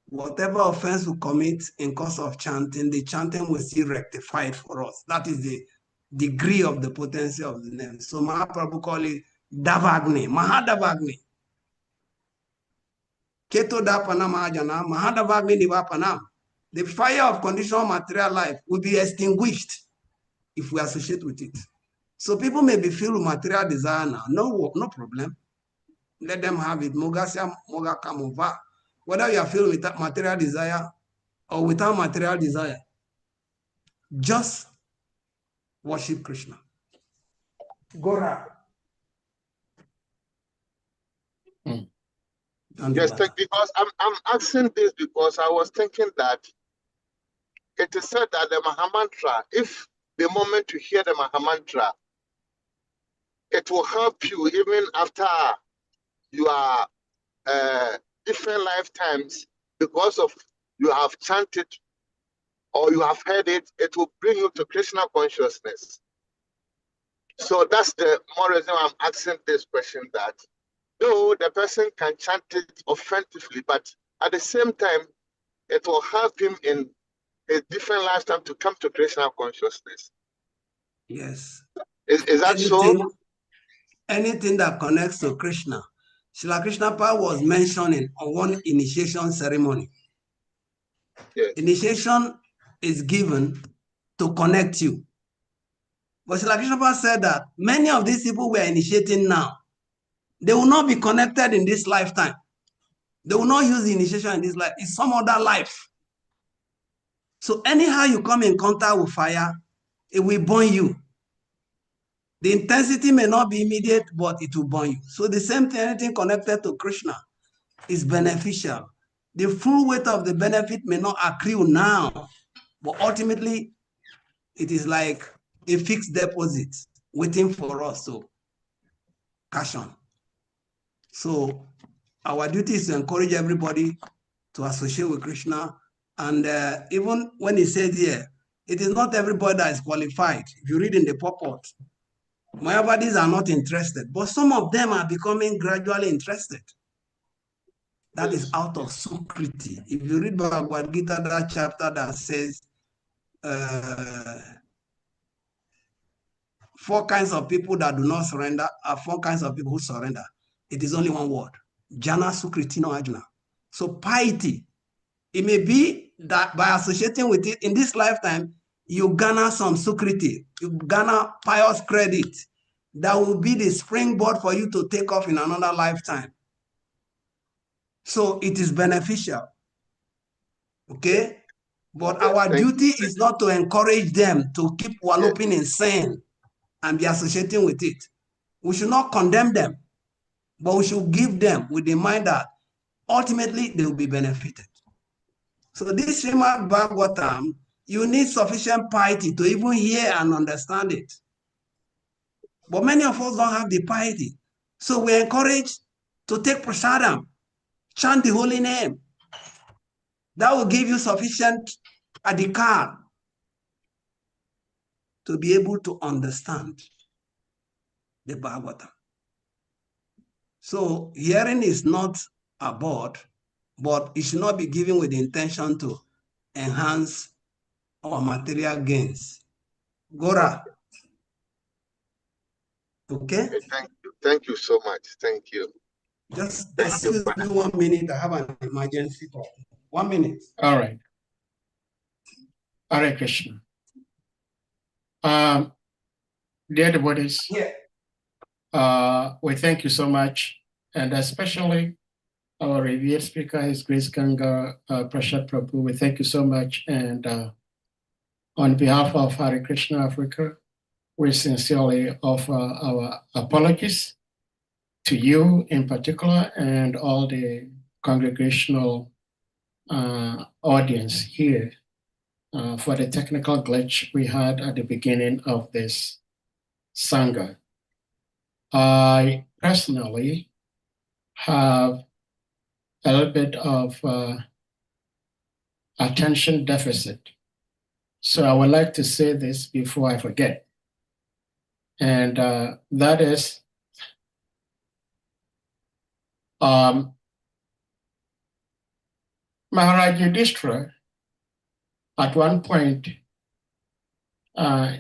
Whatever offense we commit in course of chanting, the chanting will still rectify it for us. That is the degree of the potency of the name. So Mahaprabhu called it Davagni, Mahadavagni. Keto da Panama Ajana, Mahadava Miniva Panam. The fire of conditional material life will be extinguished if we associate with it. So people may be filled with material desire now. No problem. Let them have it. Mogasia Moga Kamova. Whether you are filled with material desire or without material desire, just worship Krishna. Gora. Yes, because I'm asking this because I was thinking that it is said that the Mahamantra, if the moment you hear the Mahamantra, it will help you even after you are different lifetimes, because of you have chanted or you have heard it, it will bring you to Krishna consciousness. So that's the more reason I'm asking this question, that though the person can chant it offensively, but at the same time, it will help him in a different lifetime to come to Krishna consciousness. Yes. Is that so? Anything that connects to Krishna. Srila Krishna Prabhupada was mentioning on one initiation ceremony. Yes. Initiation is given to connect you. But Srila Krishna Prabhupada said that many of these people we are initiating now, they will not be connected in this lifetime. They will not use the initiation in this life. It's some other life. So anyhow you come in contact with fire, it will burn you. The intensity may not be immediate, but it will burn you. So the same thing, anything connected to Krishna is beneficial. The full weight of the benefit may not accrue now, but ultimately it is like a fixed deposit waiting for us to cash on. So our duty is to encourage everybody to associate with Krishna. And even when he said here, it is not everybody that is qualified. If you read in the purport, Mayavadis are not interested, but some of them are becoming gradually interested. That is out of Sukriti. If you read Bhagavad Gita, that chapter that says 4 kinds of people that do not surrender are 4 kinds of people who surrender. It is only one word, Jana Sukriti no Ajna. So piety, it may be that by associating with it in this lifetime, you garner some Sukriti, you garner pious credit that will be the springboard for you to take off in another lifetime. So it is beneficial. Okay? But our duty is not to encourage them to keep wallowing in sin and be associating with it. We should not condemn them, but we should give them with the mind that ultimately they will be benefited. So this Srimad Bhagavatam, you need sufficient piety to even hear and understand it. But many of us don't have the piety. So we encourage to take prasadam, chant the holy name. That will give you sufficient adhikar to be able to understand the Bhagavatam. So hearing is not a board, but it should not be given with the intention to enhance our material gains. Gora. Okay? Thank you so much. Thank you. Just excuse me 1 minute. I have an emergency call. 1 minute. All right. Hare Krishna. Dear devotees, we thank you so much, and especially our revered speaker, His Grace GANGA PRASAD PRABHU. We thank you so much, and on behalf of Hare Krishna Africa, we sincerely offer our apologies to you in particular and all the congregational audience here for the technical glitch we had at the beginning of this Sangha. I personally have a little bit of attention deficit. So I would like to say this before I forget. And that is, Maharaj Yudhishthira, at one point,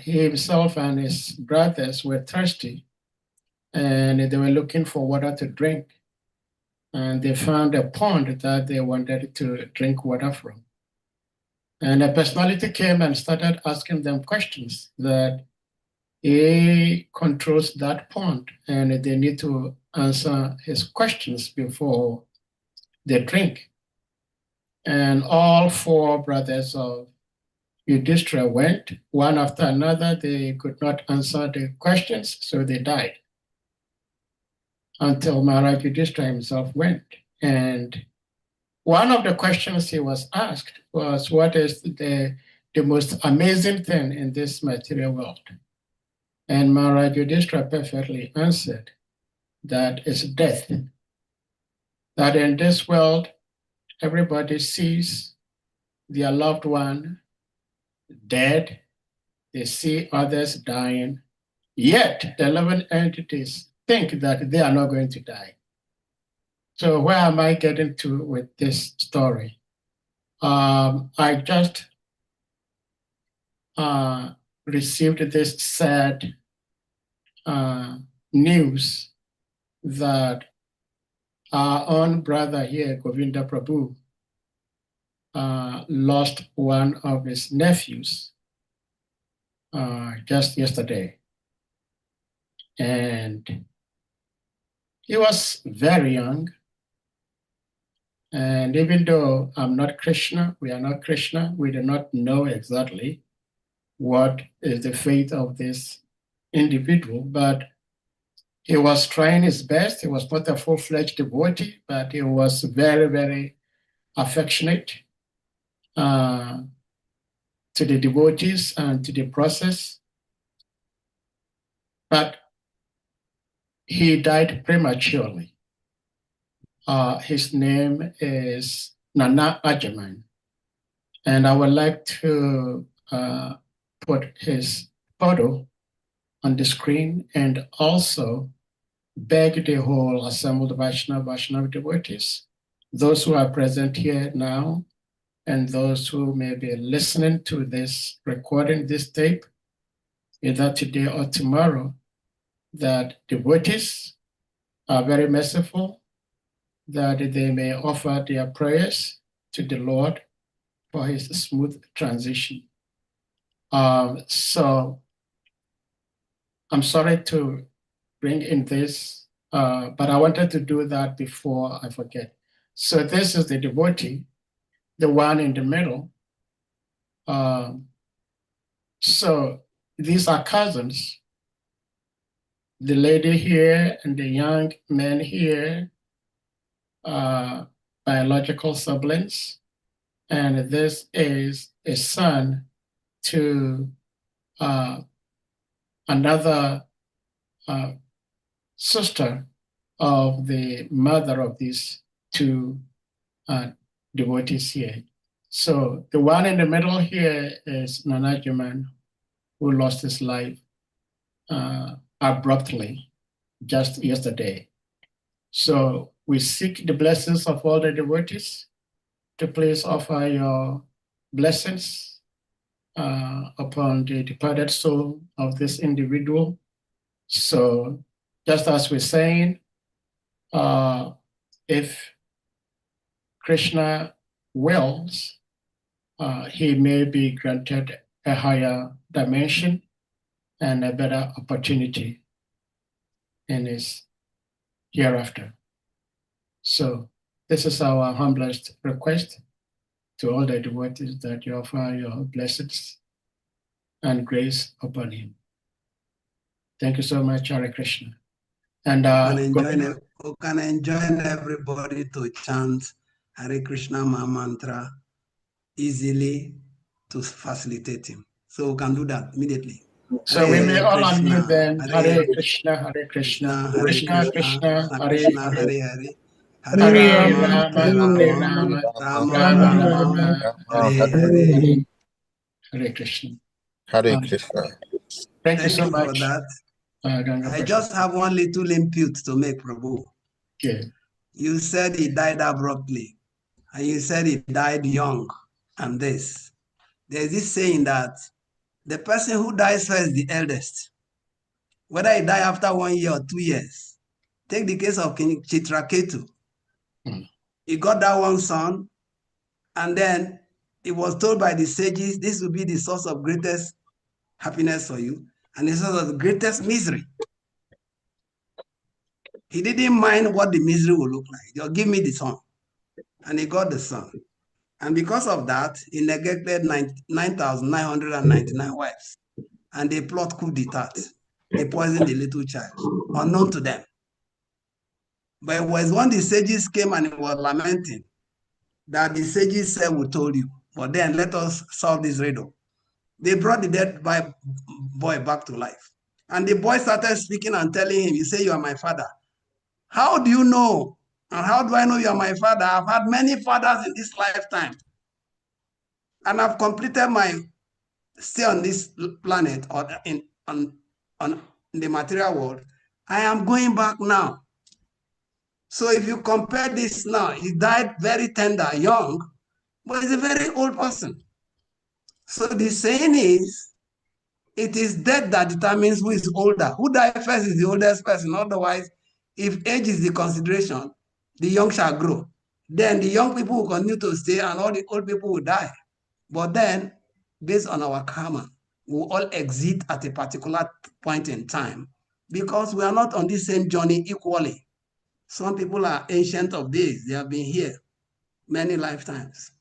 he himself and his brothers were thirsty, and they were looking for water to drink. and they found a pond that they wanted to drink water from. And a personality came and started asking them questions that he controls that pond and they need to answer his questions before they drink. And all four brothers of Yudhishthira went, one after another. They could not answer the questions, so they died. Until Maharaj Yudhishthira himself went. And one of the questions he was asked was, what is the most amazing thing in this material world? And Maharaj Yudhishthira perfectly answered that it's death. That in this world, everybody sees their loved one dead, they see others dying, yet the living entities think that they are not going to die. So where am I getting to with this story? I just received this sad news that our own brother here, Govinda Prabhu, lost one of his nephews just yesterday. And he was very young. And even though I'm not Krishna, we are not Krishna, we do not know exactly what is the fate of this individual, but he was trying his best. He was not a full-fledged devotee, but he was very, very affectionate to the devotees and to the process. But he died prematurely. His name is Nana Ajaman. And I would like to put his photo on the screen and also beg the whole assembled Vaishnava devotees, those who are present here now and those who may be listening to this recording, this tape, either today or tomorrow, that devotees are very merciful, that they may offer their prayers to the Lord for his smooth transition. So I'm sorry to bring in this, but I wanted to do that before I forget. So this is the devotee, the one in the middle. So these are cousins. The lady here and the young man here are biological siblings. And this is a son to another sister of the mother of these two devotees here. So the one in the middle here is Nanajaman, who lost his life abruptly just yesterday. So we seek the blessings of all the devotees to please offer your blessings upon the departed soul of this individual. So just as we're saying, if Krishna wills, he may be granted a higher dimension and a better opportunity in his hereafter. So this is our humblest request to all the devotees, that you offer your blessings and grace upon him. Thank you so much, Hare Krishna. And can enjoin everybody to chant Hare Krishna mantra easily to facilitate him. So we can do that immediately. So we may all unmute then. Hare Krishna, Hare Krishna, Krishna Krishna, Hare Hare. Hare Rama, Hare Rama, Rama Rama, Hare Hare. Hare Krishna. Hare Krishna. Thank you so much for that. I just have one little input to make, Prabhu. Okay. You said he died abruptly, and you said he died young, and this. There's this saying that the person who dies first is the eldest. Whether he die after 1 year or 2 years. Take the case of King Chitraketu. He got that one son, and then he was told by the sages, this will be the source of greatest happiness for you, and the source of the greatest misery. He didn't mind what the misery would look like. Just give me the son. And he got the son. And because of that, he neglected 9,999 wives. And they plot coup d'etat. They poisoned the little child, unknown to them. But it was when the sages came and he was lamenting that the sages said, we told you, but then let us solve this riddle. They brought the dead boy back to life. And the boy started speaking and telling him, you say you are my father. How do you know? And how do I know you are my father? I've had many fathers in this lifetime. And I've completed my stay on this planet or on the material world. I am going back now. So if you compare this now, he died very tender, young, but he's a very old person. So the saying is, it is death that determines who is older. Who died first is the oldest person. Otherwise, if age is the consideration, the young shall grow. Then the young people will continue to stay and all the old people will die. But then, based on our karma, we will all exit at a particular point in time because we are not on the same journey equally. Some people are ancient of days. They have been here many lifetimes.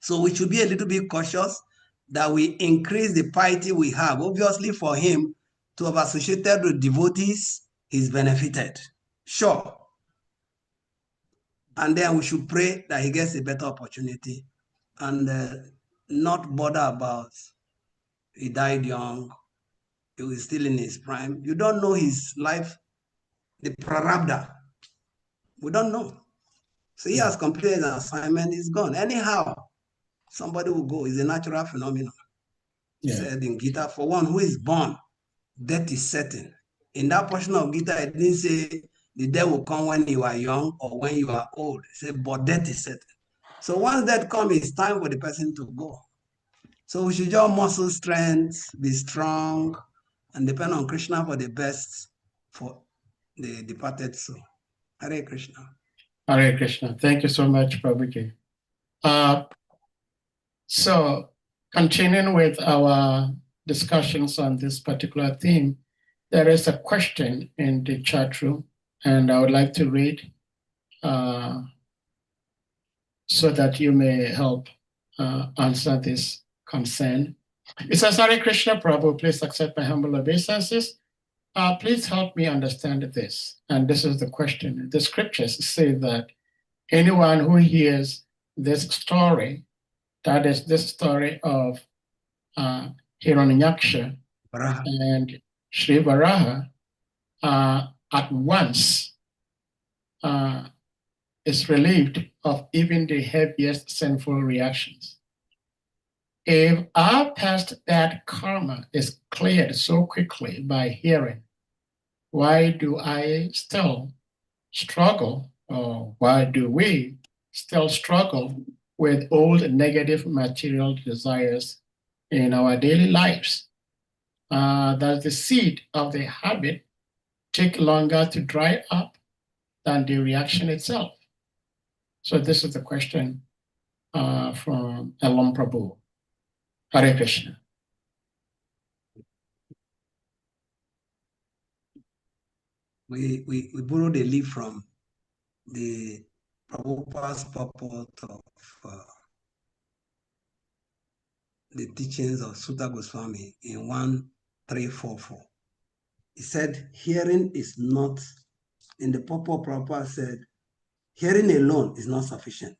So we should be a little bit cautious that we increase the piety we have. Obviously, for him to have associated with devotees, he's benefited. Sure. And then we should pray that he gets a better opportunity and not bother about he died young, he was still in his prime. You don't know his life, the prarabdha. We don't know. So he has completed his assignment, he's gone. Anyhow, somebody will go. It's a natural phenomenon. Said in Gita, for one who is born, death is certain. In that portion of Gita, it didn't say the death will come when you are young or when you are old. It said, but death is certain. So once that comes, it's time for the person to go. So we should just muscle strength, be strong, and depend on Krishna for the best for the departed soul. Hare Krishna. Hare Krishna. Thank you so much, Prabhuji. So continuing with our discussions on this particular theme, there is a question in the chat room, and I would like to read so that you may help answer this concern. It says, Hare Krishna, Prabhu, please accept my humble obeisances. Please help me understand this. And this is the question. The scriptures say that anyone who hears this story, that is this story of Hiranyaksha and Sri Varaha, at once is relieved of even the heaviest sinful reactions. If our past bad karma is cleared so quickly by hearing, why do I still struggle, or why do we still struggle with old negative material desires in our daily lives? Does the seed of the habit take longer to dry up than the reaction itself? So this is the question from Elam Prabhu. Hare Krishna. We borrowed a leaf from the Prabhupada's purport of the teachings of Sutta Goswami in 1344. He said, hearing is not, in the purport, Prabhupada said, hearing alone is not sufficient.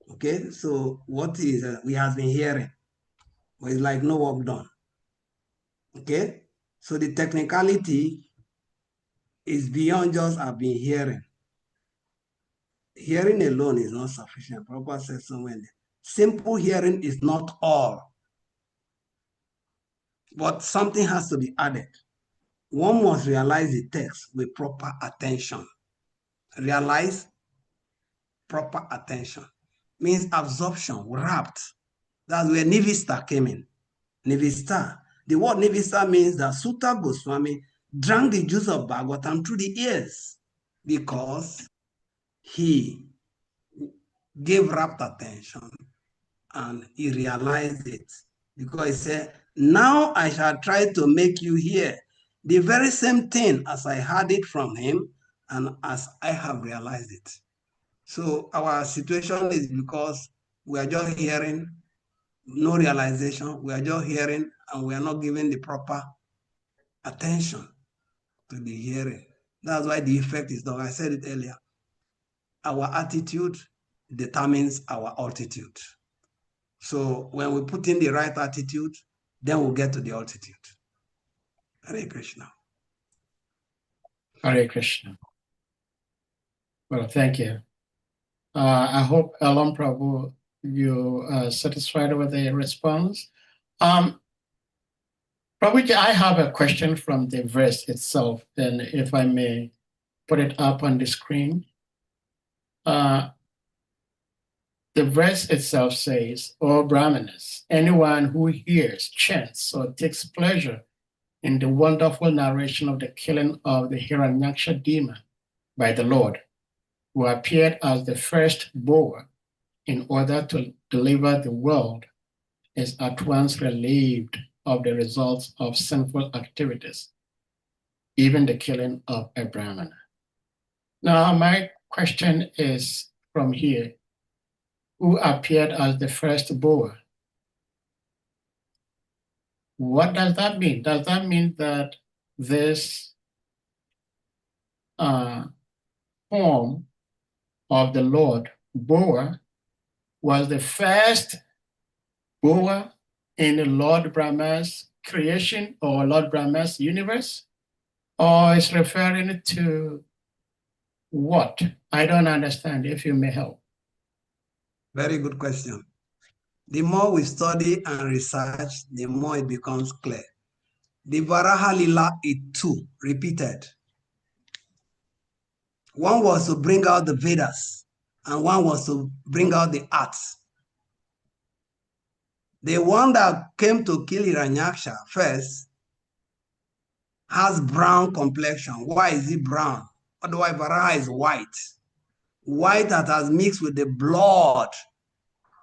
Okay, so what is, we have been hearing, but it's like no work done. Okay, so the technicality is beyond just I've been hearing. Hearing alone is not sufficient. Prabhupada says somewhere, simple hearing is not all, but something has to be added. One must realize the text with proper attention. Realize proper attention means absorption, wrapped. That's where Nivista came in. Nivista. The word Nivista means that Sutta Goswami drank the juice of Bhagavatam through the ears, because he gave rapt attention and he realized it, because he said, now I shall try to make you hear the very same thing as I heard it from him and as I have realized it. So our situation is because we are just hearing, no realization. We are just hearing and we are not giving the proper attention to the hearing. That's why the effect is done. I said it earlier. Our attitude determines our altitude. So when we put in the right attitude, then we'll get to the altitude. Hare Krishna. Hare Krishna. Well, thank you. I hope, Elam Prabhu, you are satisfied with the response. Prabhuji, I have a question from the verse itself, then if I may put it up on the screen. The verse itself says, O Brahmanas, anyone who hears, chants, or takes pleasure in the wonderful narration of the killing of the Hiranyaksha demon by the Lord, who appeared as the first bower in order to deliver the world, is at once relieved of the results of sinful activities, even the killing of a Brahmana. Now, my question is from here, who appeared as the first bower? What does that mean? Does that mean that this form of the Lord, bower, was the first bower in the Lord Brahma's creation or Lord Brahma's universe? Or is referring to what? I don't understand, if you may help. Very good question. The more we study and research, the more it becomes clear. The Varaha Lila is two, repeated. One was to bring out the Vedas, and one was to bring out the arts. The one that came to kill Hiranyaksha first has brown complexion. Why is he brown? Otherwise, Varaha is white. White that has mixed with the blood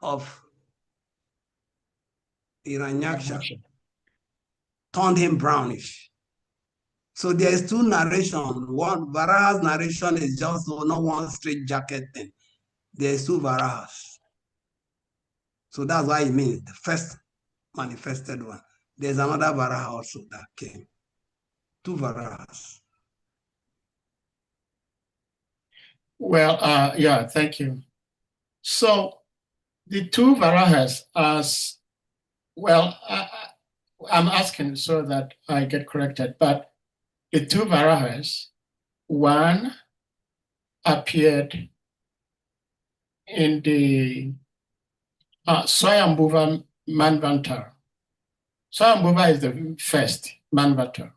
of Hiranyaksha, turned him brownish. So there's two narrations. One, Varaha's narration is just not one straight jacket thing. There's two Varahas. So that's why it means the first manifested one. There's another Varaha also that came. Two Varahas. Well, yeah, thank you. So the two Varahas, as well, I'm asking so that I get corrected, but the two Varahas, one appeared in the Swayambhuva Manvantara. Swayambhuva is the first Manvantara.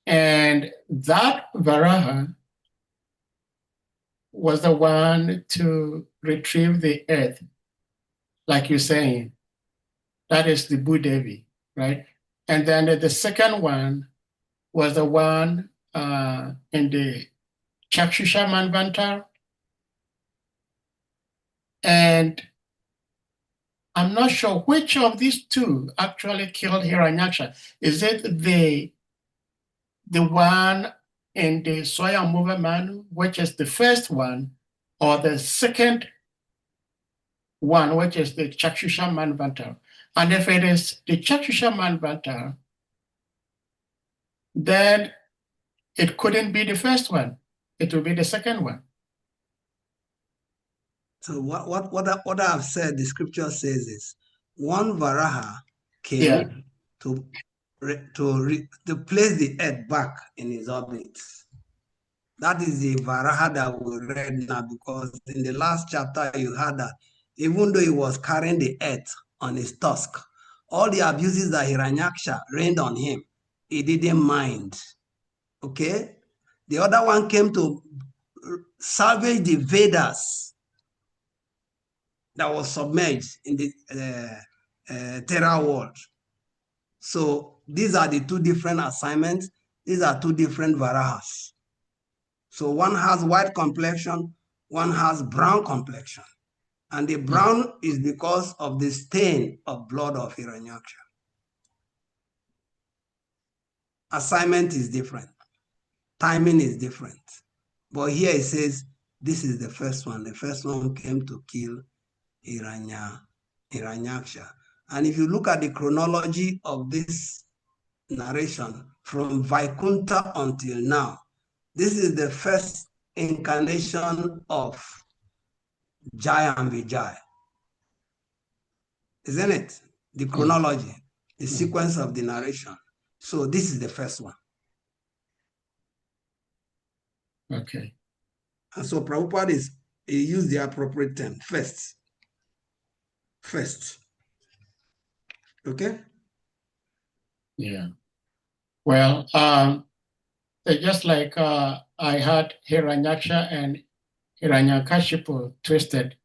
And that Varaha was the one to retrieve the earth, like you're saying. That is the Bhudevi, right? And then the second one was the one in the Chakshusha Manvantara. And I'm not sure which of these two actually killed Hiranyaksha. Is it the one in the Swayambhuva Manu, which is the first one, or the second one, which is the Chakshusha Manvantara? And if it is the Chakshusha Manvantara, then it couldn't be the first one. It will be the second one. So what I've said, the scripture says is, one Varaha came to place the earth back in his orbit. That is the Varaha that we read now, because in the last chapter you had that even though he was carrying the earth on his tusk, all the abuses that Hiranyaksha rained on him, he didn't mind. Okay? The other one came to salvage the Vedas that was submerged in the Terra world. So these are the two different assignments. These are two different Varahas. So one has white complexion, one has brown complexion. And the brown is because of the stain of blood of Hiranyaksha. Assignment is different. Timing is different. But here it says, this is the first one. The first one came to kill Hiranyaksha. And if you look at the chronology of this narration from Vaikunta until now, this is the first incarnation of Jaya and Vijay. Isn't it? The chronology, the sequence of the narration. So this is the first one. Okay. And so Prabhupada he used the appropriate term, first. First. Okay? Yeah. Well, just like I had Hiranyaksha and Hiranyakashipu twisted,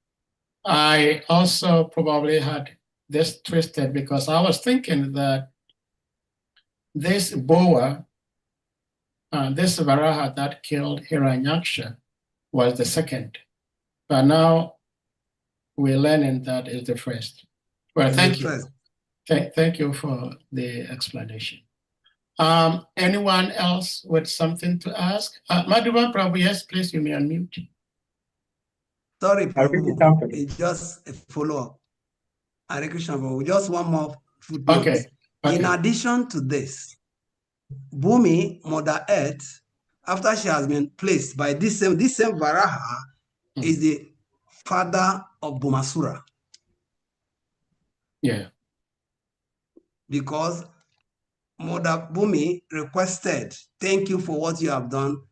I also probably had this twisted because I was thinking that this Boa, this Varaha that killed Hiranyaksha was the second. But now we're learning that is the first. Well, thank you. Thank you for the explanation. Anyone else with something to ask? Madhuvan Prabhu, yes, please, you may unmute. Sorry, Prabhu, it's just a follow-up. Hare Krishna, Prabhu, just one more footnote. Okay. In addition to this, Bhumi, Mother Earth, after she has been placed by this same Varaha, is the father of Bhumasura. Yeah. Because Mother Bhumi requested, thank you for what you have done.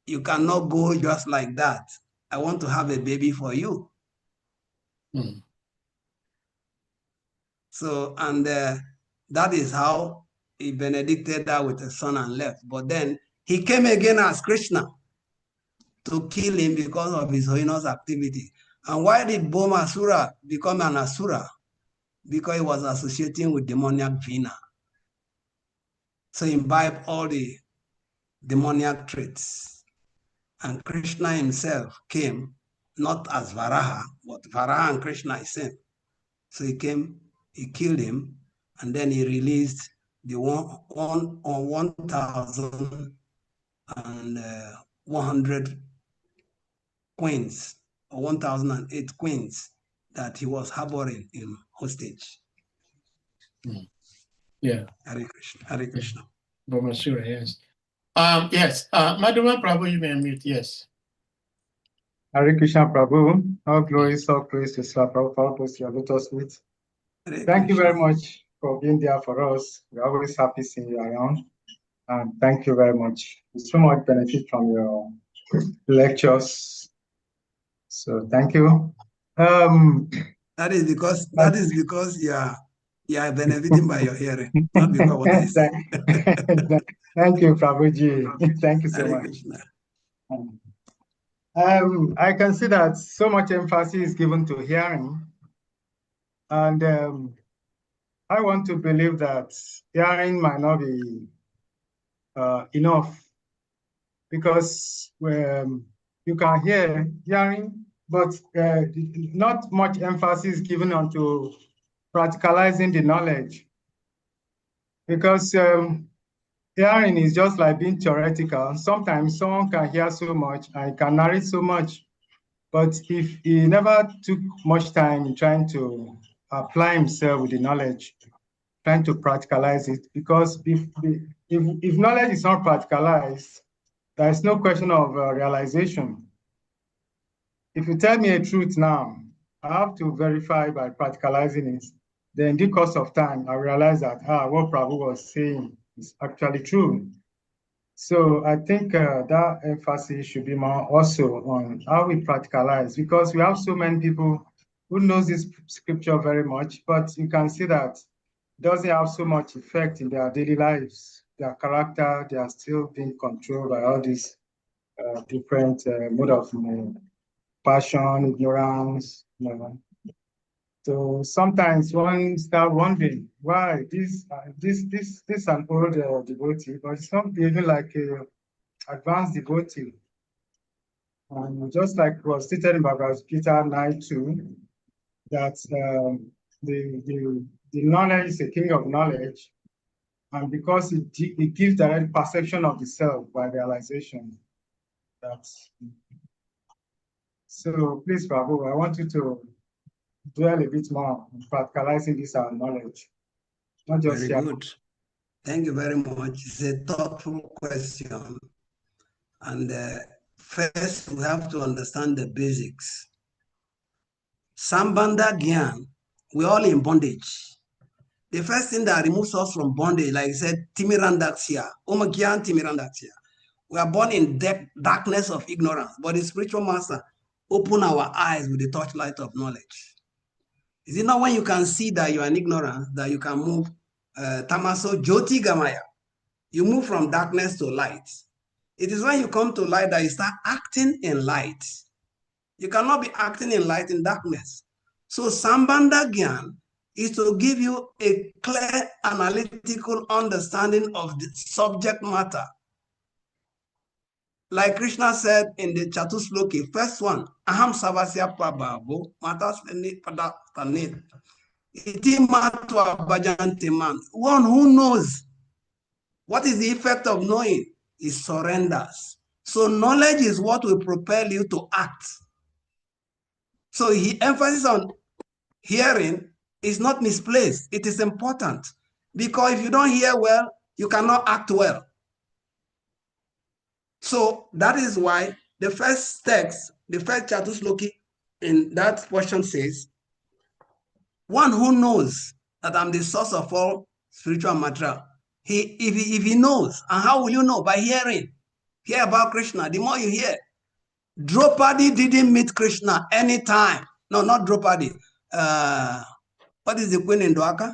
You cannot go just like that. I want to have a baby for you. So, and that is how he benedicted her with a son and left. But then he came again as Krishna to kill him because of his heinous activity. And why did Bhumasura become an Asura? Because he was associating with demoniac Vina. So he imbibed all the demoniac traits. And Krishna himself came not as Varaha, but Varaha and Krishna is same. So he came, he killed him, and then he released the 1,100 queens, or 1,008 queens that he was harboring in hostage. Yeah. Hare Krishna. Hare Krishna. Bhumasura, yes. Yes. Madhuvan Prabhu, you may unmute, yes. Hare Krishna Prabhu, all glories, all praise to Srila Prabhupada, who's your lotus feet. Thank you very much for being there for us. We're always happy seeing you around. And thank you very much. There's so much benefit from your lectures. So thank you. That is because you are benefiting by your hearing, not because what I say. Thank you, Prabhuji. Thank you so much. I can see that so much emphasis is given to hearing. And I want to believe that hearing might not be enough, because you can hear hearing, but not much emphasis given onto practicalizing the knowledge. Because hearing is just like being theoretical. Sometimes someone can hear so much and can narrate so much, but if he never took much time in trying to apply himself with the knowledge, trying to practicalize it, because if knowledge is not practicalized, there is no question of realization. If you tell me a truth now, I have to verify by practicalizing it. Then in the course of time, I realize that what Prabhu was saying is actually true. So I think that emphasis should be more also on how we practicalize, because we have so many people who knows this scripture very much, but you can see that it doesn't have so much effect in their daily lives. Their character, they are still being controlled by all these different mode of passion, ignorance. So sometimes one start wondering why this an old devotee, but it's not even like a advanced devotee. And just like was stated in Bhagavad Gita 9:2, that the knowledge is the king of knowledge, and because it gives direct perception of the self by realization. So please, Prabhu, I want you to dwell a bit more on practicalizing this our knowledge. Not just Very good. Thank you very much. It's a thoughtful question. And first, we have to understand the basics. Sambandha Gyan, we're all in bondage. The first thing that removes us from bondage, like I said, Timirandaksya, Omagyan Timirandaksya. We are born in darkness of ignorance, but the spiritual master open our eyes with the torchlight of knowledge. Is it not when you can see that you are in ignorance that you can move Tamaso Jyoti Gamaya? You move from darkness to light. It is when you come to light that you start acting in light. You cannot be acting in light in darkness. So Sambandha Gyan is to give you a clear analytical understanding of the subject matter. Like Krishna said in the Chatusloki, first one, Aham Savasya Prabhu, Matas Padanit. Iti Matwa Bhajanti Man. One who knows. What is the effect of knowing? It surrenders. So knowledge is what will propel you to act. So he emphasis on hearing is not misplaced. It is important. Because if you don't hear well, you cannot act well. So that is why the first text, the first Chatusloki in that portion says, one who knows that I'm the source of all spiritual material. If he knows, and how will you know? By hearing. Hear about Krishna. The more you hear. Draupadi didn't meet Krishna anytime. No, not Draupadi. What is the queen in Dwaka?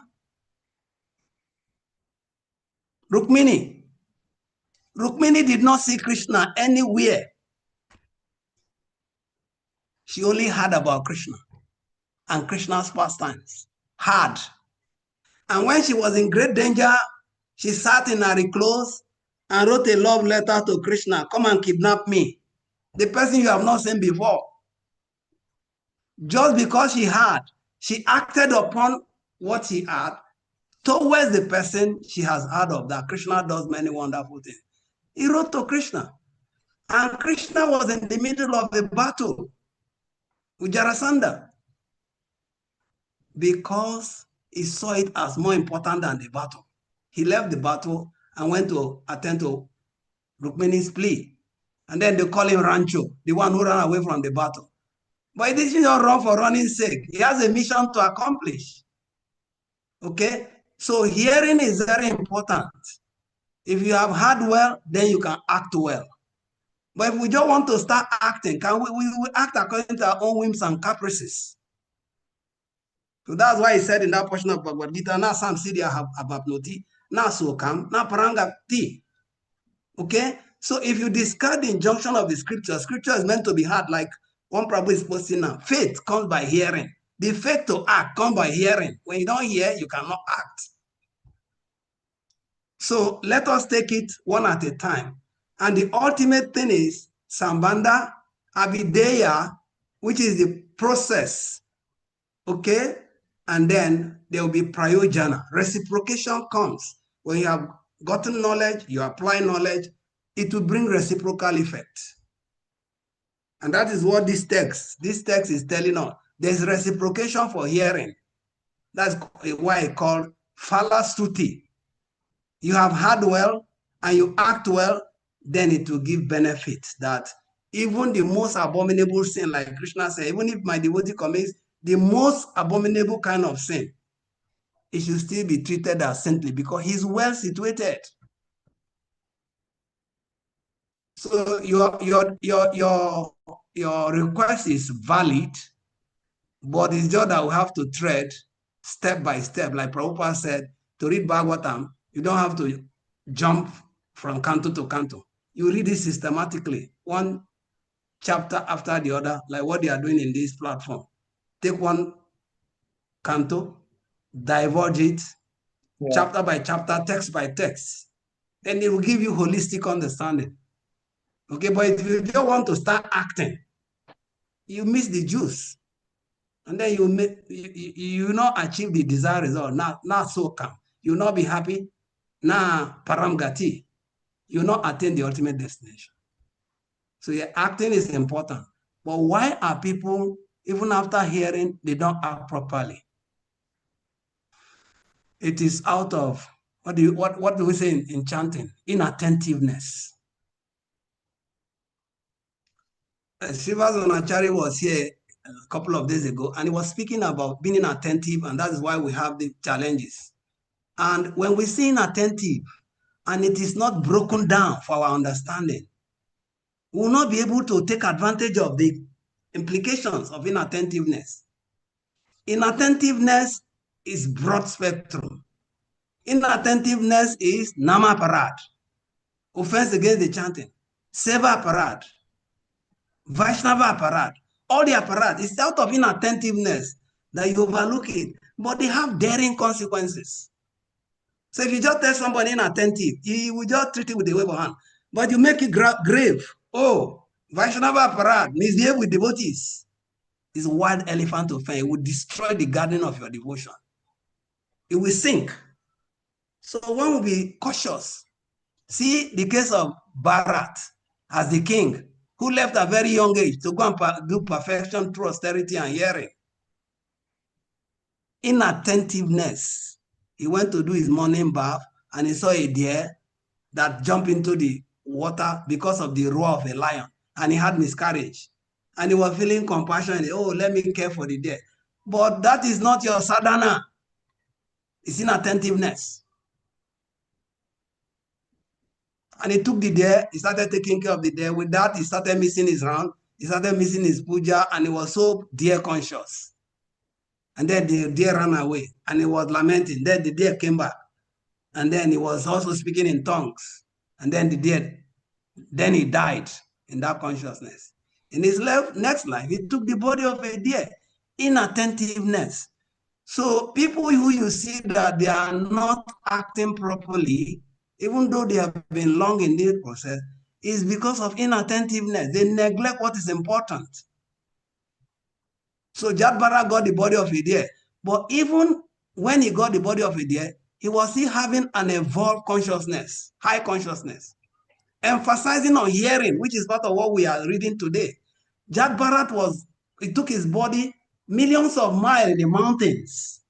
Rukmini. Rukmini did not see Krishna anywhere. She only heard about Krishna and Krishna's pastimes. Heard. And when she was in great danger, she sat in her clothes and wrote a love letter to Krishna. Come and kidnap me. The person you have not seen before. Just because she heard, she acted upon what she had towards the person she has heard of, that Krishna does many wonderful things. He wrote to Krishna. And Krishna was in the middle of the battle with Jarasandha because he saw it as more important than the battle. He left the battle and went to attend to Rukmini's plea. And then they call him Rancho, the one who ran away from the battle. But he didn't just run for running's sake. He has a mission to accomplish. Okay? So hearing is very important. If you have heard well, then you can act well. But if we just want to start acting, can we act according to our own whims and caprices? So that's why he said in that portion of Bhagavad Gita, na sam siddhya abapnoti, na sokam, na parangati. Okay? So if you discard the injunction of the scripture, scripture is meant to be heard, like one Prabhu is posting now. Faith comes by hearing. The faith to act comes by hearing. When you don't hear, you cannot act. So let us take it one at a time. And the ultimate thing is Sambandha, Avideya, which is the process. Okay? And then there will be Prayojana. Reciprocation comes. When you have gotten knowledge, you apply knowledge, it will bring reciprocal effect. And that is what this text is telling us. There's reciprocation for hearing. That's why it's called Falastuti. You have heard well and you act well, then it will give benefit that even the most abominable sin, like Krishna said, even if my devotee commits the most abominable kind of sin, it should still be treated as saintly because he's well situated. So your request is valid, but it's just that we have to tread step by step. Like Prabhupada said, to read Bhagavatam, you don't have to jump from canto to canto. You read it systematically, one chapter after the other, like what they are doing in this platform. Take one canto, diverge it, chapter by chapter, text by text. Then it will give you holistic understanding. Okay, but if you just want to start acting, you miss the juice. And then you not achieve the desired result. Not so calm. You not be happy. Now paramgati. You not attain the ultimate destination. So yeah, acting is important. But why are people, even after hearing, they don't act properly? It is out of, what do we say in chanting? Inattentiveness. Srivas Onachari was here a couple of days ago, and he was speaking about being inattentive, and that is why we have the challenges. And when we say inattentive, and it is not broken down for our understanding, we will not be able to take advantage of the implications of inattentiveness. Inattentiveness is broad spectrum. Inattentiveness is nama parad, offense against the chanting, seva parad, Vaishnava parad. All the parad is out of inattentiveness that you overlook it, but they have daring consequences. So if you just tell somebody inattentive, he will just treat it with a wave of hand. But you make it grave. Oh, Vaishnava parad, misbehave with devotees. It's a wild elephant offense. It will destroy the garden of your devotion. It will sink. So one will be cautious. See the case of Bharat as the king, who left at a very young age to go and do perfection through austerity and hearing. Inattentiveness. He went to do his morning bath and he saw a deer that jumped into the water because of the roar of a lion, and he had miscarriage. And he was feeling compassion. Oh, let me care for the deer. But that is not your sadhana. It's inattentiveness. And he took the deer, he started taking care of the deer. With that, he started missing his round, he started missing his puja, and he was so deer conscious. And then the deer ran away, and he was lamenting. Then the deer came back, and then he was also speaking in tongues. And then then he died in that consciousness. In his next life, he took the body of a deer. Inattentiveness. So people who you see that they are not acting properly, even though they have been long in this process, is because of inattentiveness. They neglect what is important. So Jadbara got the body of a deer, but even when he got the body of a deer, he was still having an evolved consciousness, high consciousness, emphasizing on hearing, which is part of what we are reading today. Jadbharat he took his body millions of miles in the mountains,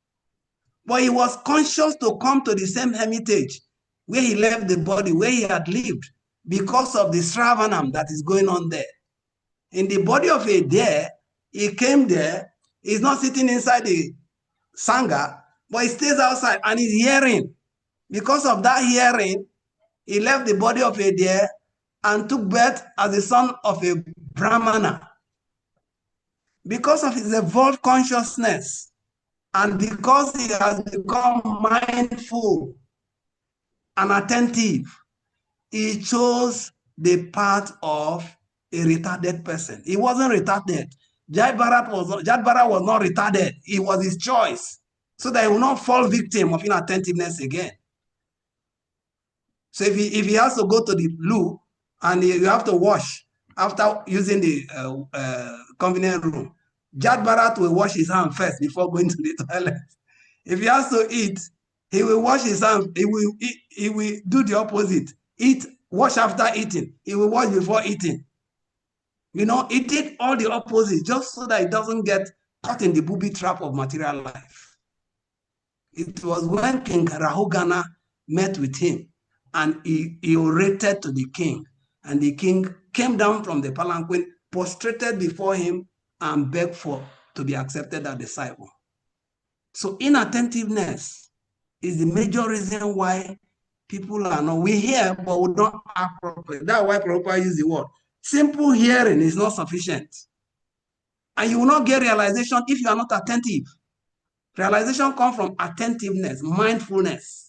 but he was conscious to come to the same hermitage where he left the body, where he had lived, because of the Sravanam that is going on there. In the body of a deer, he came there, he's not sitting inside the Sangha, but he stays outside and he's hearing. Because of that hearing, he left the body of a deer and took birth as the son of a Brahmana. Because of his evolved consciousness, and because he has become mindful and attentive, he chose the path of a retarded person. He wasn't retarded. Jadbharat was not retarded. It was his choice, so that he will not fall victim of inattentiveness again. So if he has to go to the loo and you have to wash after using the convenient room, Jadbharat will wash his hands first before going to the toilet. If he has to eat, he will wash his hands. He will do the opposite. Wash after eating. He will wash before eating. You know, he did all the opposite just so that he doesn't get caught in the booby trap of material life. It was when King Rahugana met with him and he orated to the king, and the king came down from the palanquin, prostrated before him, and begged to be accepted as disciple. So inattentiveness is the major reason why people are not, we hear, but we don't act properly. That's why Prabhupada used the word. Simple hearing is not sufficient. And you will not get realization if you are not attentive. Realization comes from attentiveness, mindfulness.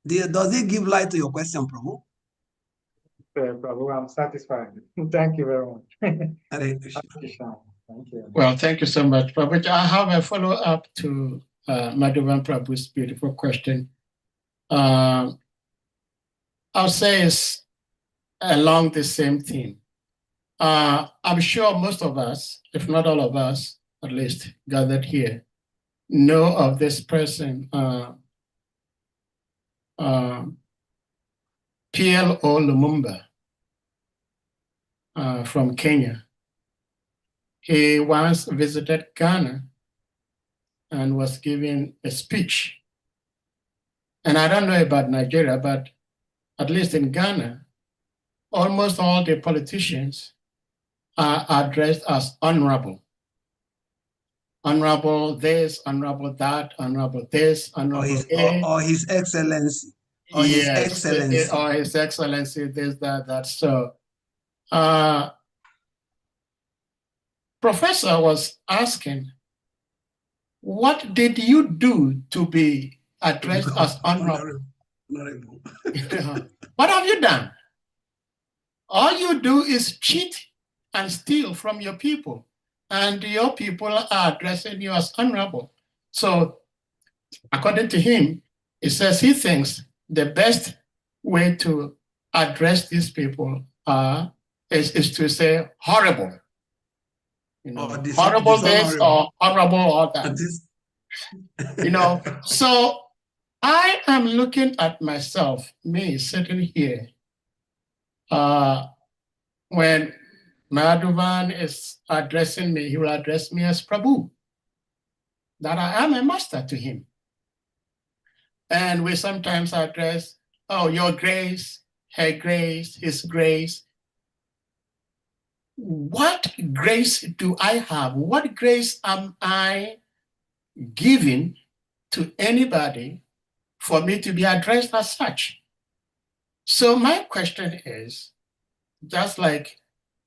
Does it give light to your question, Prabhu? Prabhu, I'm satisfied. Thank you very much. Thank you. Well, thank you so much, Prabhu. I have a follow-up to Madhavan Prabhu's beautiful question. I'll say is along the same theme. I'm sure most of us, if not all of us, at least gathered here, know of this person, PLO Lumumba from Kenya. He once visited Ghana and was giving a speech. And I don't know about Nigeria, but at least in Ghana, almost all the politicians are addressed as honorable. Honorable this, honorable that, honorable this, honorable or his excellency. Or yes, his excellency. Or his excellency, this, that. So professor was asking, what did you do to be addressed as honorable? What have you done? All you do is cheat and steal from your people, and your people are addressing you as honorable. So according to him, he says he thinks the best way to address these people is to say horrible. You know, horrible this or horrible all that. You know, so I am looking at myself, me sitting here, when Madhuvan is addressing me, he will address me as Prabhu, that I am a master to him. And we sometimes address, oh, your grace, her grace, his grace. What grace do I have? What grace am I giving to anybody for me to be addressed as such? So my question is, just like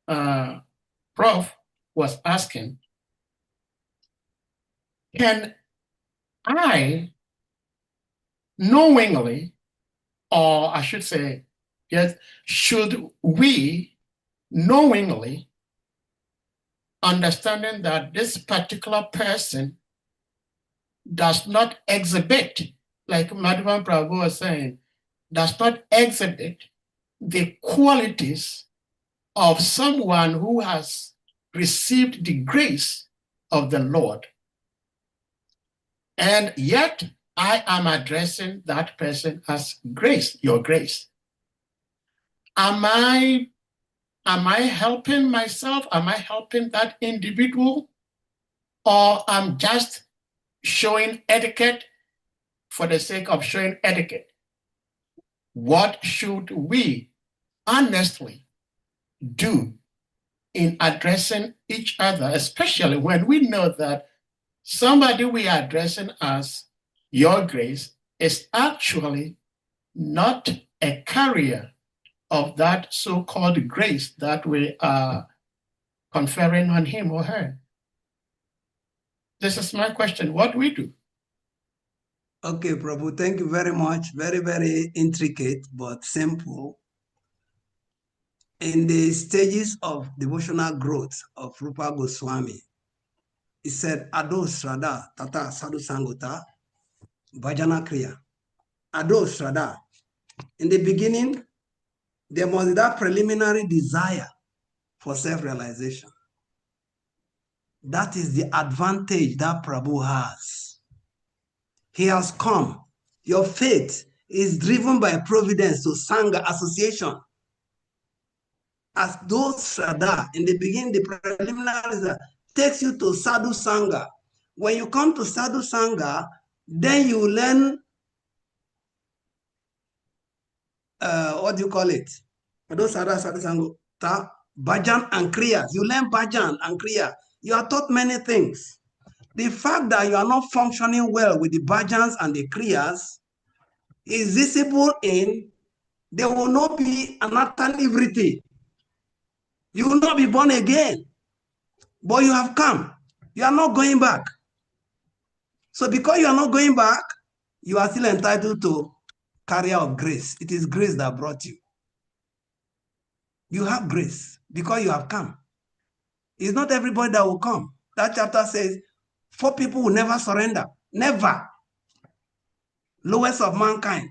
Prof was asking, can I knowingly, or I should say, yes, should we knowingly, understanding that this particular person does not exhibit, like Madhavan Prabhu was saying, does not exhibit the qualities of someone who has received the grace of the Lord. And yet I am addressing that person as grace, your grace. Am I helping myself? Am I helping that individual? Or I'm just showing etiquette for the sake of showing etiquette? What should we honestly do in addressing each other, especially when we know that somebody we are addressing as your grace is actually not a carrier of that so-called grace that we are conferring on him or her? This is my question. What do we do? Okay, Prabhu, thank you very much. Very, very intricate, but simple. In the stages of devotional growth of Rupa Goswami, he said, Ado Srada, Tata Sadhu Sangota, Bhajana Kriya. Ado Srada. In the beginning, there must be that preliminary desire for self-realization. That is the advantage that Prabhu has. He has come. Your faith is driven by providence to Sangha association. As those Srada, in the beginning, the preliminary takes you to Sadhu Sangha. When you come to Sadhu Sangha, then you learn, what do you call it? Those Sadhu Sangha, Bhajan and Kriya. You learn Bhajan and Kriya. You are taught many things. The fact that you are not functioning well with the Bhajans and the Kriyas is visible in there will not be another liberty. You will not be born again. But you have come. You are not going back. So because you are not going back, you are still entitled to carrier of grace. It is grace that brought you. You have grace because you have come. It's not everybody that will come. That chapter says, 4 people will never surrender. Never. Lowest of mankind.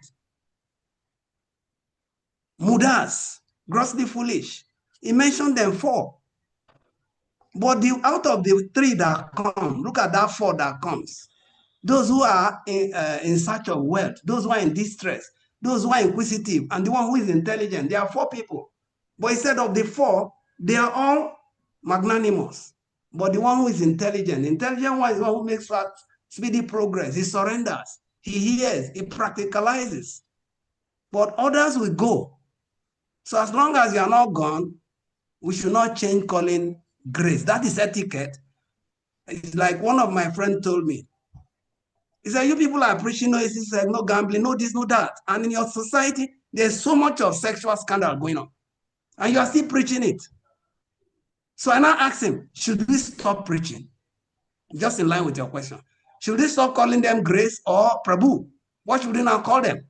mudas, grossly foolish. He mentioned them 4. But out of the 3 that come, look at that 4 that comes. Those who are in search of wealth, those who are in distress, those who are inquisitive, and the one who is intelligent. There are 4 people. But instead of the 4, they are all magnanimous. But the one who is intelligent one is the one who makes fast, speedy progress. He surrenders, he hears, he practicalizes. But others will go. So as long as you are not gone, we should not change calling grace. That is etiquette. It's like one of my friends told me. He said, you people are preaching no sex, no gambling, no this, no that. And in your society, there's so much of sexual scandal going on. And you are still preaching it. So I now asked him, should we stop preaching? Just in line with your question. Should we stop calling them grace or Prabhu? What should we now call them?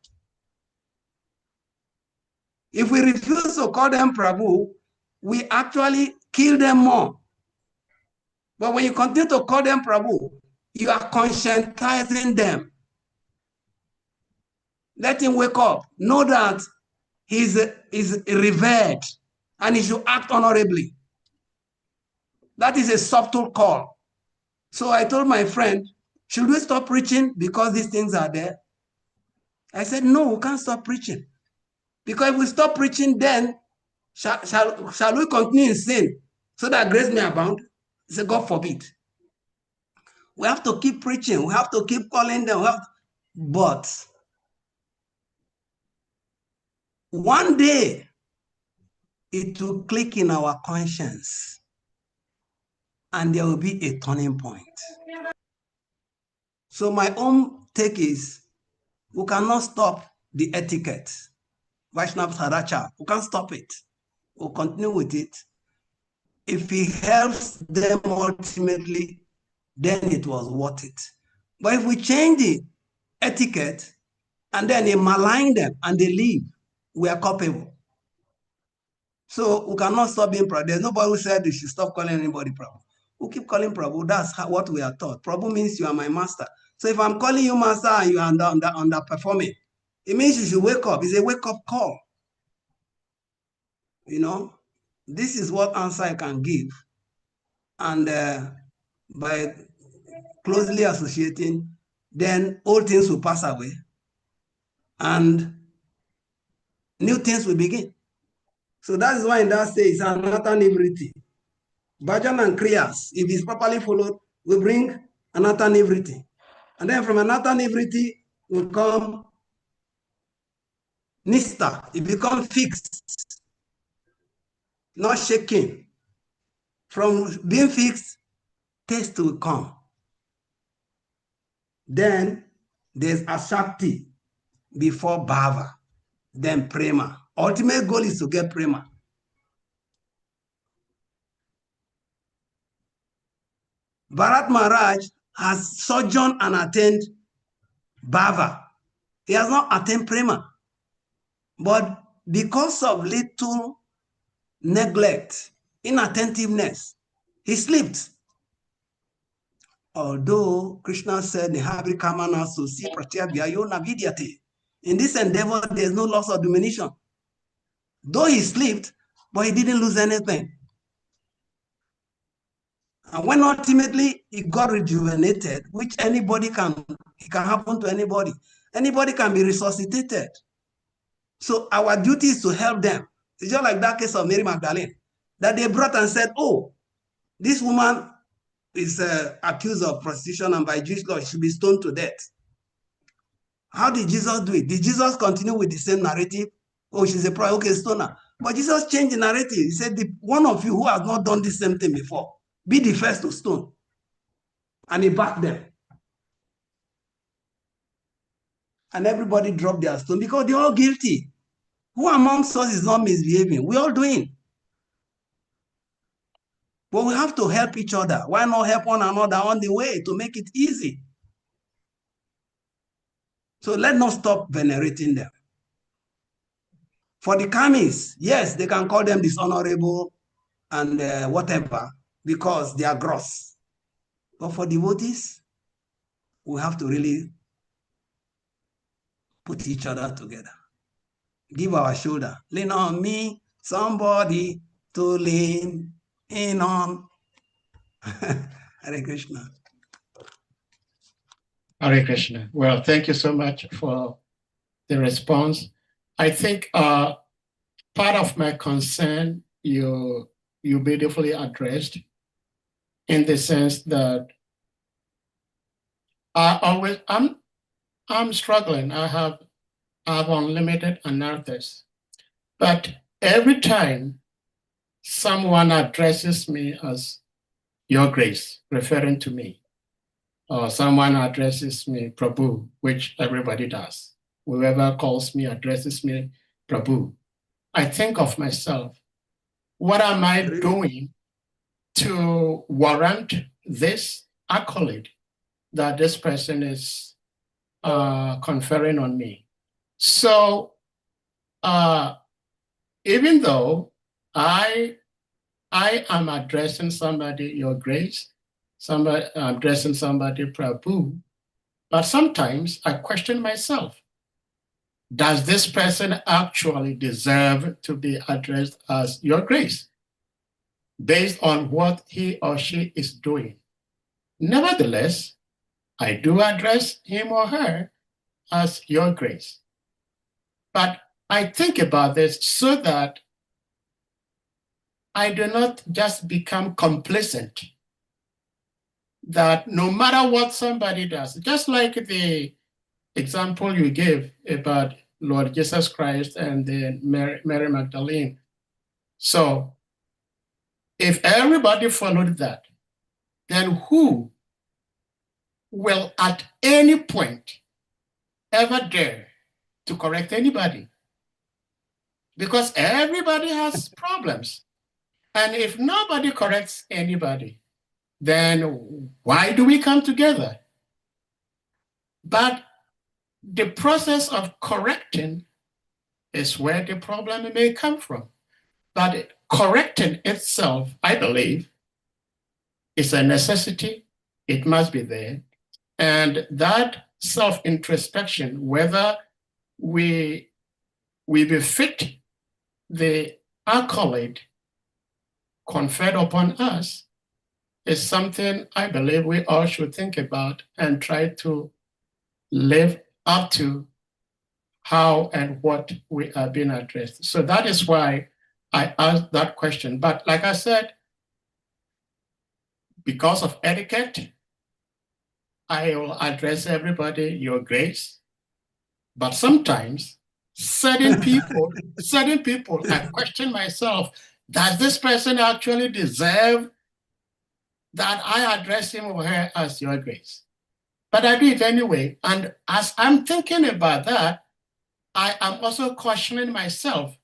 If we refuse to call them Prabhu, we actually kill them more. But when you continue to call them Prabhu, you are conscientizing them. Let him wake up. Know that he's revered and he should act honorably. That is a subtle call. So I told my friend, should we stop preaching because these things are there? I said, no, we can't stop preaching. Because if we stop preaching, then shall we continue in sin so that grace may abound? He said, God forbid. We have to keep preaching. We have to keep calling them. But one day, it will click in our conscience and there will be a turning point. So my own take is, we cannot stop the etiquette. Vaishnava Sadacha, we can't stop it. We'll continue with it. If it helps them ultimately, then it was worth it. But if we change the etiquette and then they malign them and they leave, we are culpable. So we cannot stop being Prabhu. There's nobody who said they should stop calling anybody Prabhu. We keep calling Prabhu. That's what we are taught. Prabhu means you are my master. So if I'm calling you master and you are underperforming, it means you should wake up. It's a wake-up call. You know, this is what answer I can give. And by closely associating, then old things will pass away and new things will begin. So that is why in that stage, it's another nivriti. Bhajan and Kriyas, if it's properly followed, will bring another nivriti. And then from another nivriti will come nista. It becomes fixed, not shaking. From being fixed, taste will come. Then there's asakti before bhava, then prema. Ultimate goal is to get prema. Bharat Maharaj has sojourned and attained bhava. He has not attained prema. But because of little neglect, inattentiveness, he slipped. Although Krishna said, in this endeavor, there's no loss or diminution. Though he slipped, but he didn't lose anything. And when ultimately he got rejuvenated, which anybody can, it can happen to anybody. Anybody can be resuscitated. So our duty is to help them. It's just like that case of Mary Magdalene, that they brought and said, oh, this woman is accused of prostitution and by Jewish law, she should be stoned to death. How did Jesus do it? Did Jesus continue with the same narrative? Oh, she's a prophet, okay, stone her. But Jesus changed the narrative. He said, one of you who has not done the same thing before, be the first to stone. And he backed them. And everybody dropped their stone because they're all guilty. Who amongst us is not misbehaving? We're all doing. But we have to help each other. Why not help one another on the way to make it easy? So let's not stop venerating them. For the karmis, yes, they can call them dishonorable and whatever, because they are gross. But for devotees, we have to really put each other together. give our shoulder. Lean on me, somebody to lean in on. Hare Krishna. Hare Krishna. Well, thank you so much for the response. I think part of my concern you beautifully addressed, in the sense that I'm struggling. I have unlimited anarthas, but every time someone addresses me as Your Grace, referring to me, or someone addresses me Prabhu, which everybody does. Whoever calls me, addresses me Prabhu. I think of myself, what am I doing to warrant this accolade that this person is conferring on me? So even though I am addressing somebody Your Grace, somebody addressing somebody Prabhu, but sometimes I question myself. Does this person actually deserve to be addressed as Your Grace, based on what he or she is doing? Nevertheless, I do address him or her as Your Grace. But I think about this so that I do not just become complacent, that no matter what somebody does, just like the example you gave about Lord Jesus Christ and the Mary Magdalene. So if everybody followed that, then who will at any point ever dare to correct anybody? Because everybody has problems. And if nobody corrects anybody, then why do we come together? But the process of correcting is where the problem may come from. But correcting itself, I believe, is a necessity. It must be there. And that self-introspection, whether we befit the accolade conferred upon us, is something I believe we all should think about and try to live up to how and what we are being addressed. So that is why I asked that question. But like I said, because of etiquette, I will address everybody Your Grace. But sometimes certain people, I question myself, does this person actually deserve that I address him or her as Your Grace? But I do it anyway. And as I'm thinking about that, I am also questioning myself.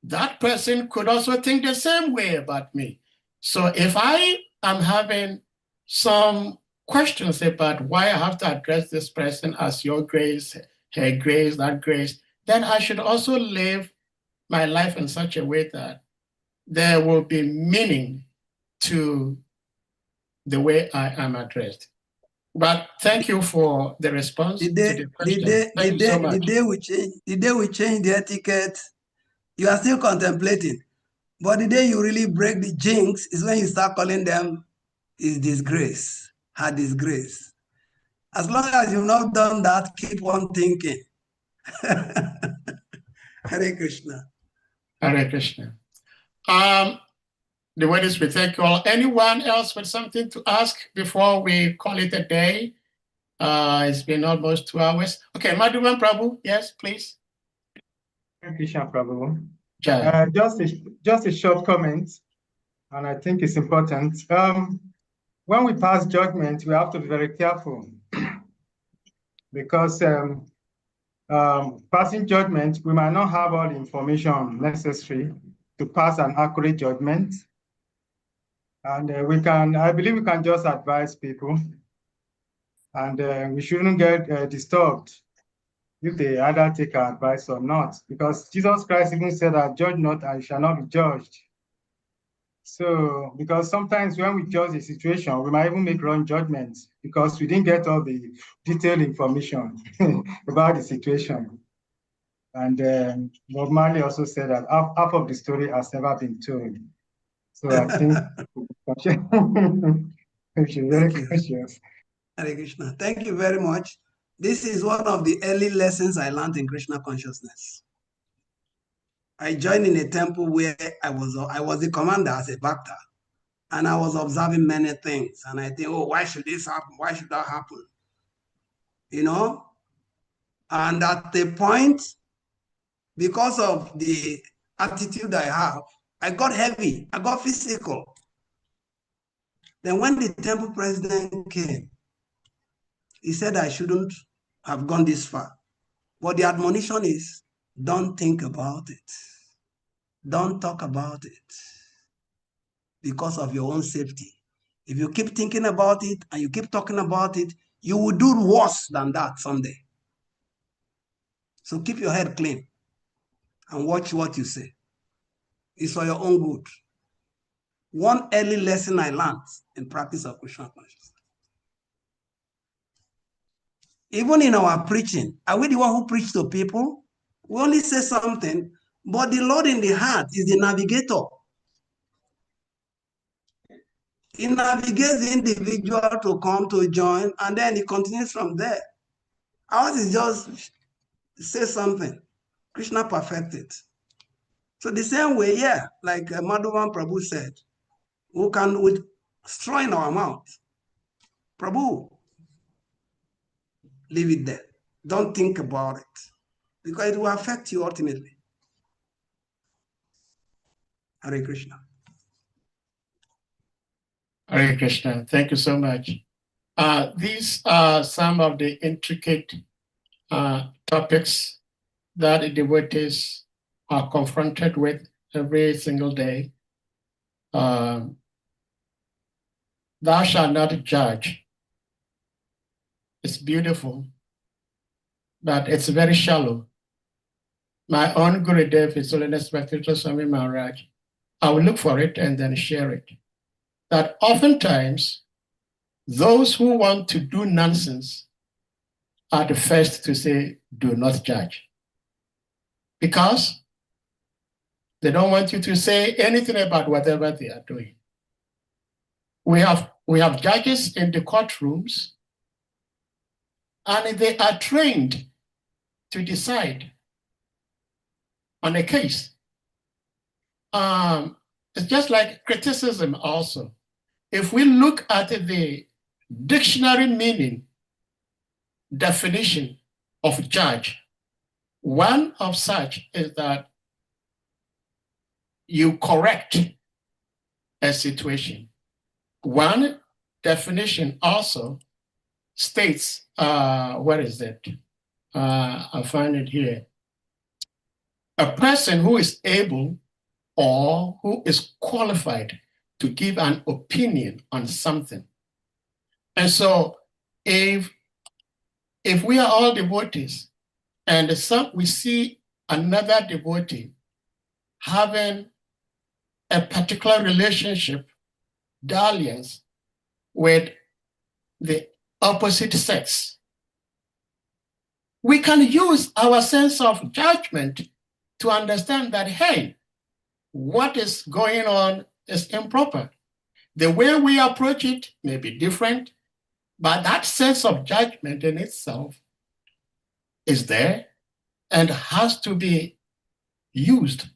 That person could also think the same way about me. So if I am having some questions about why I have to address this person as Your Grace, her grace, that grace, then I should also live my life in such a way that there will be meaning to the way I am addressed. But thank you for the response to the question. Thank you so much. The day we change the etiquette, you are still contemplating. But the day you really break the jinx is when you start calling them his disgrace, her disgrace. As long as you've not done that, keep on thinking. Hare Krishna. Hare Krishna. The word is we thank you all. Anyone else with something to ask before we call it a day? It's been almost 2 hours. Okay, Madhuvan Prabhu, yes, please. Hare Krishna, Prabhu. Jai. Just a short comment, and I think it's important. When we pass judgment, we have to be very careful because passing judgment, we might not have all the information necessary to pass an accurate judgment. And I believe we can just advise people, and we shouldn't get disturbed if they either take our advice or not, because Jesus Christ even said that judge not and you shall not be judged. So, because sometimes when we judge the situation, we might even make wrong judgments because we didn't get all the detailed information about the situation. And Bob Marley also said that half of the story has never been told. So I think we should be very cautious. Hare Krishna. Thank you very much. This is one of the early lessons I learned in Krishna consciousness. I joined in a temple where I was the commander as a bhakta, and I was observing many things. And I think, oh, why should this happen? Why should that happen? You know? And at the point, because of the attitude I have, I got heavy, I got physical. Then when the temple president came, he said I shouldn't have gone this far. But the admonition is, don't think about it. Don't talk about it because of your own safety. If you keep thinking about it and you keep talking about it, you will do worse than that someday. So keep your head clean and watch what you say. It's for your own good. One early lesson I learned in practice of Krishna consciousness. Even in our preaching, are we the one who preach to people? We only say something, but the Lord in the heart is the navigator. He navigates the individual to come to join, and then he continues from there. Ours is just say something. Krishna perfected. So the same way, yeah, like Madhavan Prabhu said, who can with straw in our mouth. Prabhu, leave it there. Don't think about it, because it will affect you ultimately. Hare Krishna. Hare Krishna. Thank you so much. These are some of the intricate topics that the devotees are confronted with every single day. Thou shalt not judge. It's beautiful, but it's very shallow. My own Gurudev, His Holiness Bhaktivinoda Swami Maharaj, I will look for it and then share it. That oftentimes, those who want to do nonsense are the first to say, do not judge. Because they don't want you to say anything about whatever they are doing. We have judges in the courtrooms, and they are trained to decide on a case. It's just like criticism also. If we look at the dictionary meaning, definition of judge, one of such is that you correct a situation. One definition also states, where is it? I'll find it here. A person who is able or who is qualified to give an opinion on something. And so if we are all devotees and we see another devotee having a particular relationship, dalliance with the opposite sex, we can use our sense of judgment to understand that, hey, what is going on is improper. The way we approach it may be different, but that sense of judgment in itself is there and has to be used.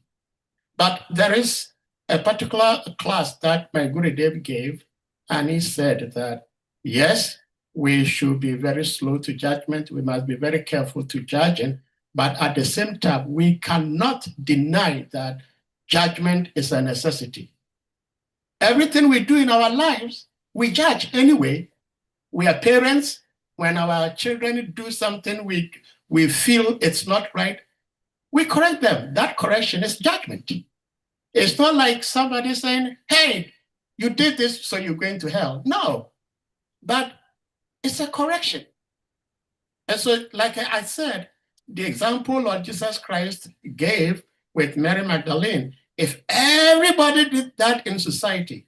But there is a particular class that my Gurudev gave, and he said that, yes, we should be very slow to judgment. We must be very careful to judging, but at the same time, we cannot deny that judgment is a necessity. Everything we do in our lives, we judge anyway. We are parents. When our children do something we feel it's not right, we correct them. That correction is judgment. It's not like somebody saying, hey, you did this, so you're going to hell. No, but it's a correction. And so, like I said, the example Lord Jesus Christ gave with Mary Magdalene, if everybody did that in society,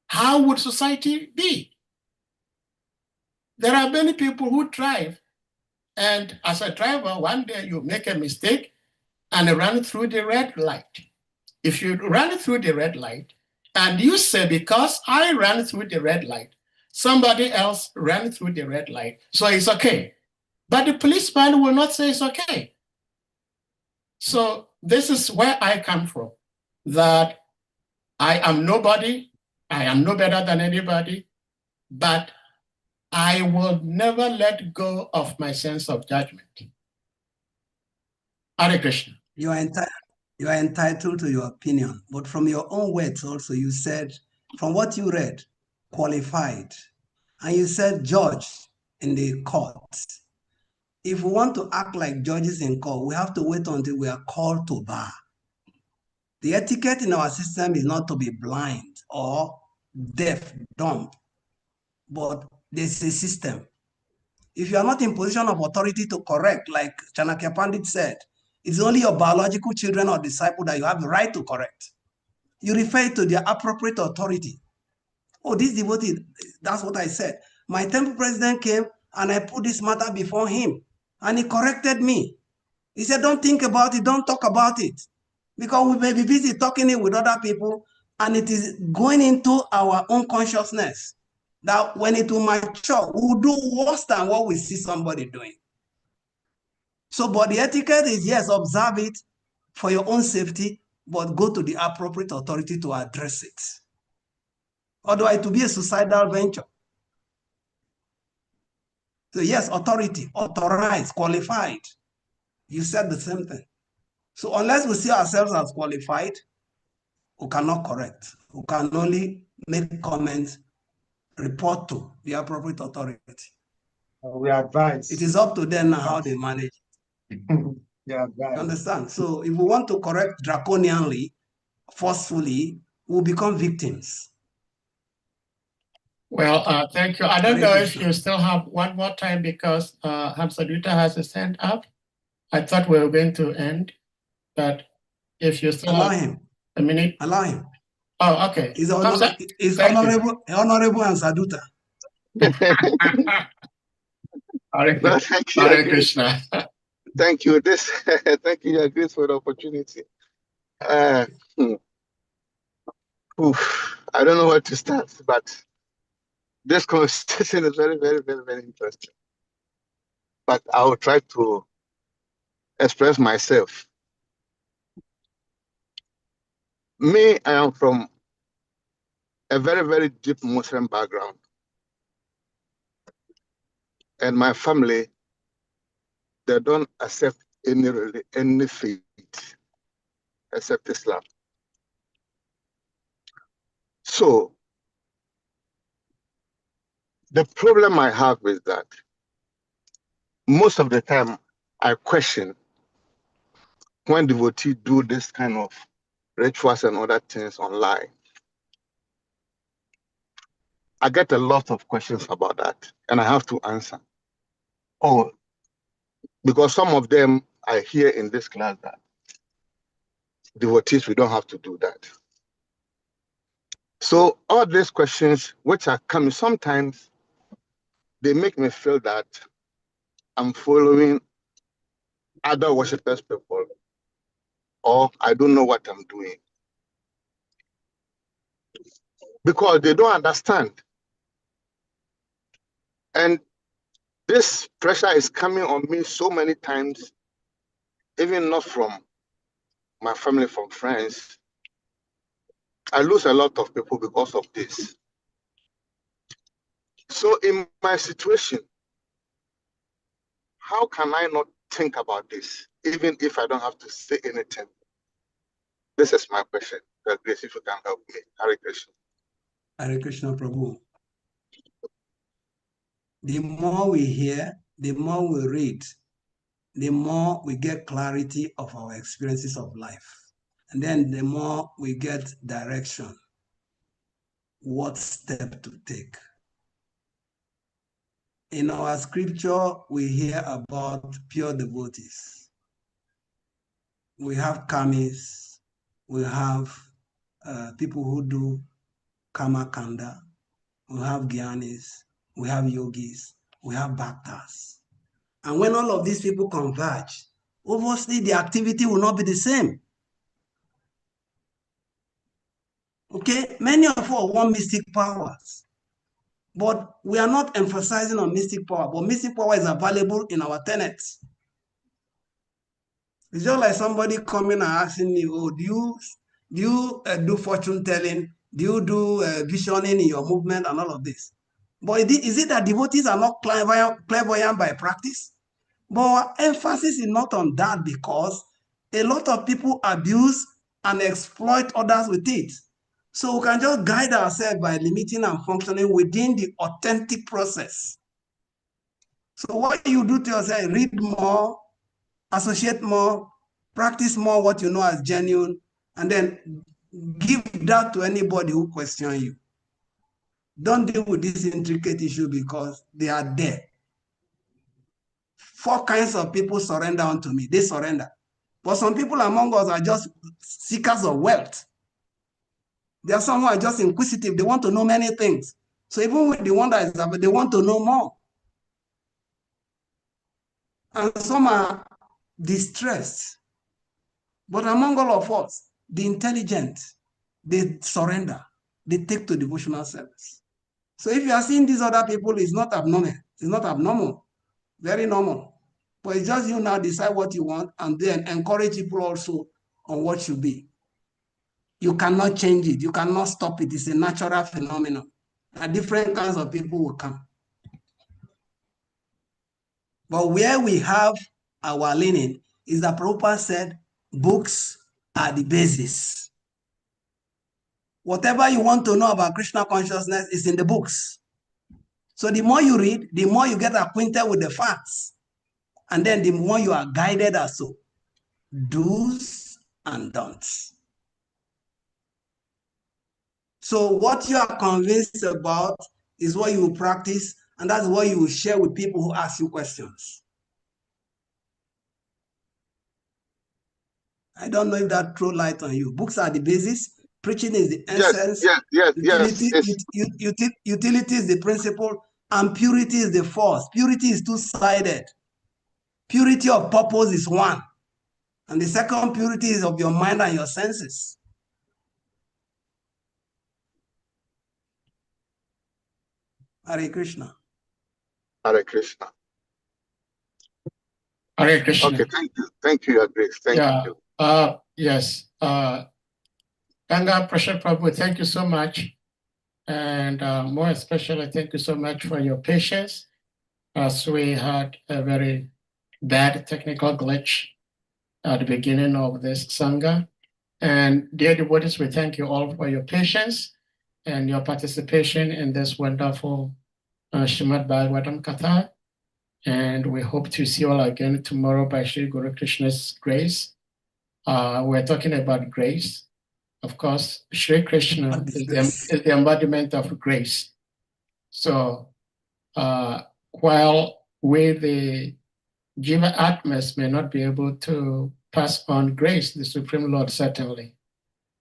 how would society be? There are many people who drive, and as a driver, one day you make a mistake, and run through the red light. If you run through the red light and you say, because I ran through the red light, somebody else ran through the red light, so it's okay. But the policeman will not say it's okay. So this is where I come from, that I am nobody, I am no better than anybody, but I will never let go of my sense of judgment. Hare Krishna. You are entitled to your opinion, but from your own words also, you said, from what you read, qualified, and you said judge in the court. If we want to act like judges in court, we have to wait until we are called to bar. The etiquette in our system is not to be blind or deaf, dumb, but there's a system. If you are not in position of authority to correct, like Chanakya Pandit said, it's only your biological children or disciple that you have the right to correct. You refer to the appropriate authority. Oh, this devotee, that's what I said. My temple president came and I put this matter before him and he corrected me. He said, don't think about it, don't talk about it. Because we may be busy talking it with other people and it is going into our own consciousness that when it will mature, we will do worse than what we see somebody doing. So, but the etiquette is, yes, observe it for your own safety, but go to the appropriate authority to address it. Otherwise, it will be a suicidal venture. So yes, authority, authorized, qualified. You said the same thing. So unless we see ourselves as qualified, we cannot correct. We can only make comments, report to the appropriate authority. We advise. It is up to them now how they manage. Yeah, right. Understand? So if we want to correct draconianly, forcefully, we'll become victims. Well, thank you. I don't know if you still have one more time because Hamsaduta has a hand up. I thought we were going to end, but if you still Allow have him. a minute. Allow him. Oh, okay. He's honorable and Saduta. No, thank you. Hare Krishna. Thank you. Thank you, Grace, for the opportunity. I don't know where to start, but this conversation is very, very, very, very interesting. But I will try to express myself. Me, I am from a very, very deep Muslim background. And my family, they don't accept any faith except Islam. So the problem I have is that most of the time I question when devotees do this kind of rituals and other things online. I get a lot of questions about that, and I have to answer. Oh, because some of them I hear in this class that devotees, we don't have to do that. So all these questions which are coming, sometimes they make me feel that I'm following other worshippers people, or I don't know what I'm doing. Because they don't understand. And this pressure is coming on me so many times, even not from my family, from friends. I lose a lot of people because of this. So in my situation, how can I not think about this, even if I don't have to say anything? This is my question. Grace, if you can help me. Hare Krishna. Hare Krishna, Prabhu. The more we hear, the more we read, the more we get clarity of our experiences of life. And then the more we get direction, what step to take. In our scripture, we hear about pure devotees. We have kamis, we have people who do karma kanda, we have gyanis, we have yogis, we have bhaktas. And when all of these people converge, obviously the activity will not be the same. Okay, many of us want mystic powers, but we are not emphasizing on mystic power, but mystic power is available in our tenets. It's just like somebody coming and asking me, oh, do you do fortune telling? Do you do visioning in your movement and all of this? But is it that devotees are not clairvoyant by practice? But our emphasis is not on that, because a lot of people abuse and exploit others with it. So we can just guide ourselves by limiting and functioning within the authentic process. So what you do to yourself, read more, associate more, practice more what you know as genuine, and then give that to anybody who questions you. Don't deal with this intricate issue because they are there. 4 kinds of people surrender unto me. They surrender. But some people among us are just seekers of wealth. There are some who are just inquisitive. They want to know many things. So even with the one that is available, they want to know more. And some are distressed. But among all of us, the intelligent, they surrender. They take to devotional service. So if you are seeing these other people, it's not abnormal. It's not abnormal. Very normal. But it's just you now decide what you want and then encourage people also on what should be. You cannot change it. You cannot stop it. It's a natural phenomenon. And different kinds of people will come. But where we have our leaning is that Prabhupada said, books are the basis. Whatever you want to know about Krishna consciousness is in the books. So the more you read, the more you get acquainted with the facts. And then the more you are guided as to do's and don'ts. So what you are convinced about is what you will practice, and that's what you will share with people who ask you questions. I don't know if that throws light on you. Books are the basis. Preaching is the essence. Utility is the principle, and purity is the force. Purity is two-sided. Purity of purpose is one. And the second purity is of your mind and your senses. Hare Krishna. Hare Krishna. Hare Krishna. Okay, thank you. Thank you, Your Grace. Thank you. Yes. Ganga Prasad Prabhu, thank you so much. And more especially, thank you so much for your patience, as we had a very bad technical glitch at the beginning of this Sangha. And dear devotees, we thank you all for your patience and your participation in this wonderful Srimad Bhagavatam Katha. And we hope to see you all again tomorrow by Sri Guru Krishna's grace. We're talking about grace. Of course, Sri Krishna is the embodiment of grace. So while we, the Jiva Atmas, may not be able to pass on grace, the Supreme Lord certainly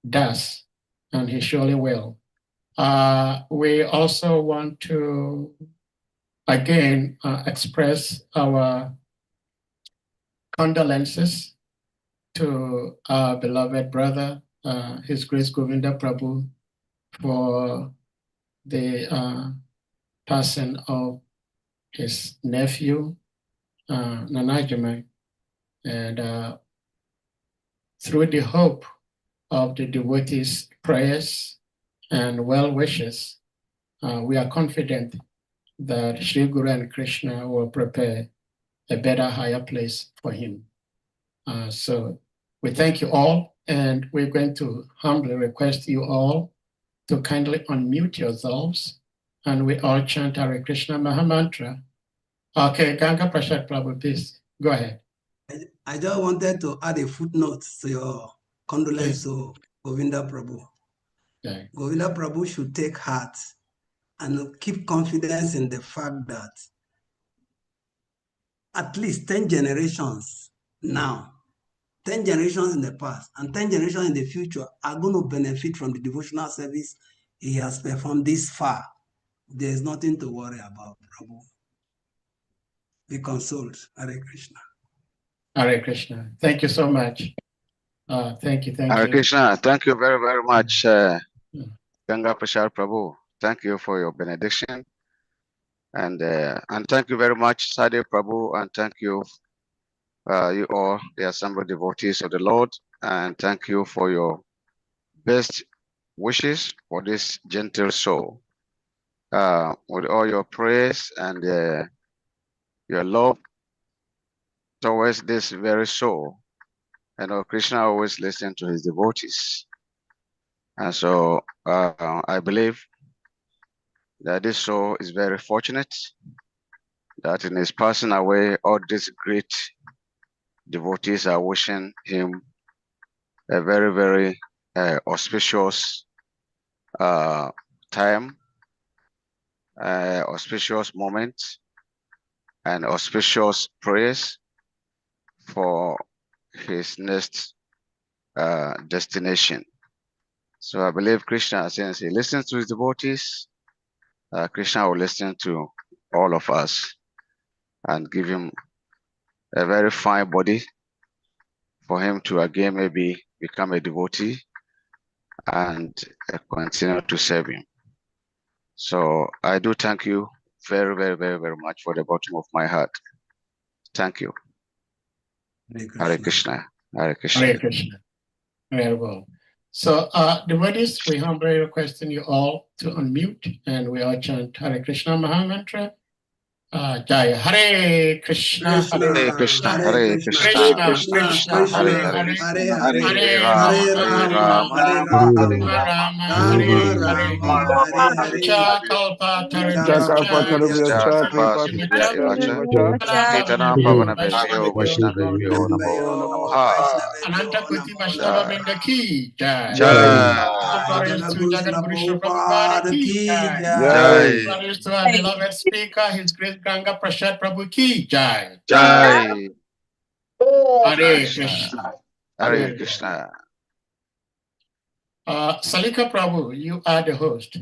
does, and he surely will. We also want to, again, express our condolences to our beloved brother, His Grace Govinda Prabhu, for the passing of his nephew, Nanajima. And through the hope of the devotees' prayers and well wishes, we are confident that Sri Guru and Krishna will prepare a better, higher place for him. So we thank you all, and we're going to humbly request you all to kindly unmute yourselves, and we all chant Hare Krishna Mahamantra. Okay, Ganga Prasad Prabhu, please go ahead. I just wanted to add a footnote to your condolence to Govinda Prabhu. Okay. Govinda Prabhu should take heart and keep confidence in the fact that at least 10 generations now, 10 generations in the past, and 10 generations in the future are going to benefit from the devotional service he has performed this far. There's nothing to worry about, Prabhu. Be consoled. Hare Krishna. Hare Krishna. Thank you so much. Thank you. Hare Krishna. Thank you very, very much, Ganga Prasad Prabhu. Thank you for your benediction. And thank you very much, Sadhu Prabhu, and thank you, you all, the assembled devotees of the Lord, and thank you for your best wishes for this gentle soul. With all your prayers and your love towards this very soul. I know Krishna always listens to his devotees. And so I believe that this soul is very fortunate that in his passing away, all these great devotees are wishing him a very, very auspicious time, auspicious moment, and auspicious prayers for his next destination. So I believe Krishna, since he listens to his devotees, Krishna will listen to all of us and give him a very fine body for him to again maybe become a devotee and continue to serve him. So I do thank you very, very, very, very much for the bottom of my heart. Thank you. Hare Krishna. Hare Krishna. Hare Krishna. Very well. So, devotees, we humbly requesting you all to unmute and we all chant Hare Krishna Mahamantra. Jaya Hare Krishna, Hare Krishna, Hare Hare Krishna, Krishna, Krishna, Krishna, Krishna, Hare Hare Hare, Hare Hare Hare Rama, Rama, Hare Hare Rama, Hare Rama, Rama, Rama, Rama Hare Hare. Rama, Hare Hare, Pancha kalpa tarubhyaschа Jaka kripa Patribhya sindhubhya Pacha, Ketanam Pavanabhyo Pavanabhyo Vaishnavabhyo Vaishnavibhyo Namo Namaha. Ananta Koti Vaishnava Jai. Vrinda ki Jai. Jai. Glories to Jai Jagat Guru Srila Prabhupada Prabhupada ki ki Jai. Jai. Glories to our beloved speaker, His Grace Ganga Prasad Prabhu ki Jai. Jai. Hare Krishna. Hare Krishna. Salika Prabhu, you are the host.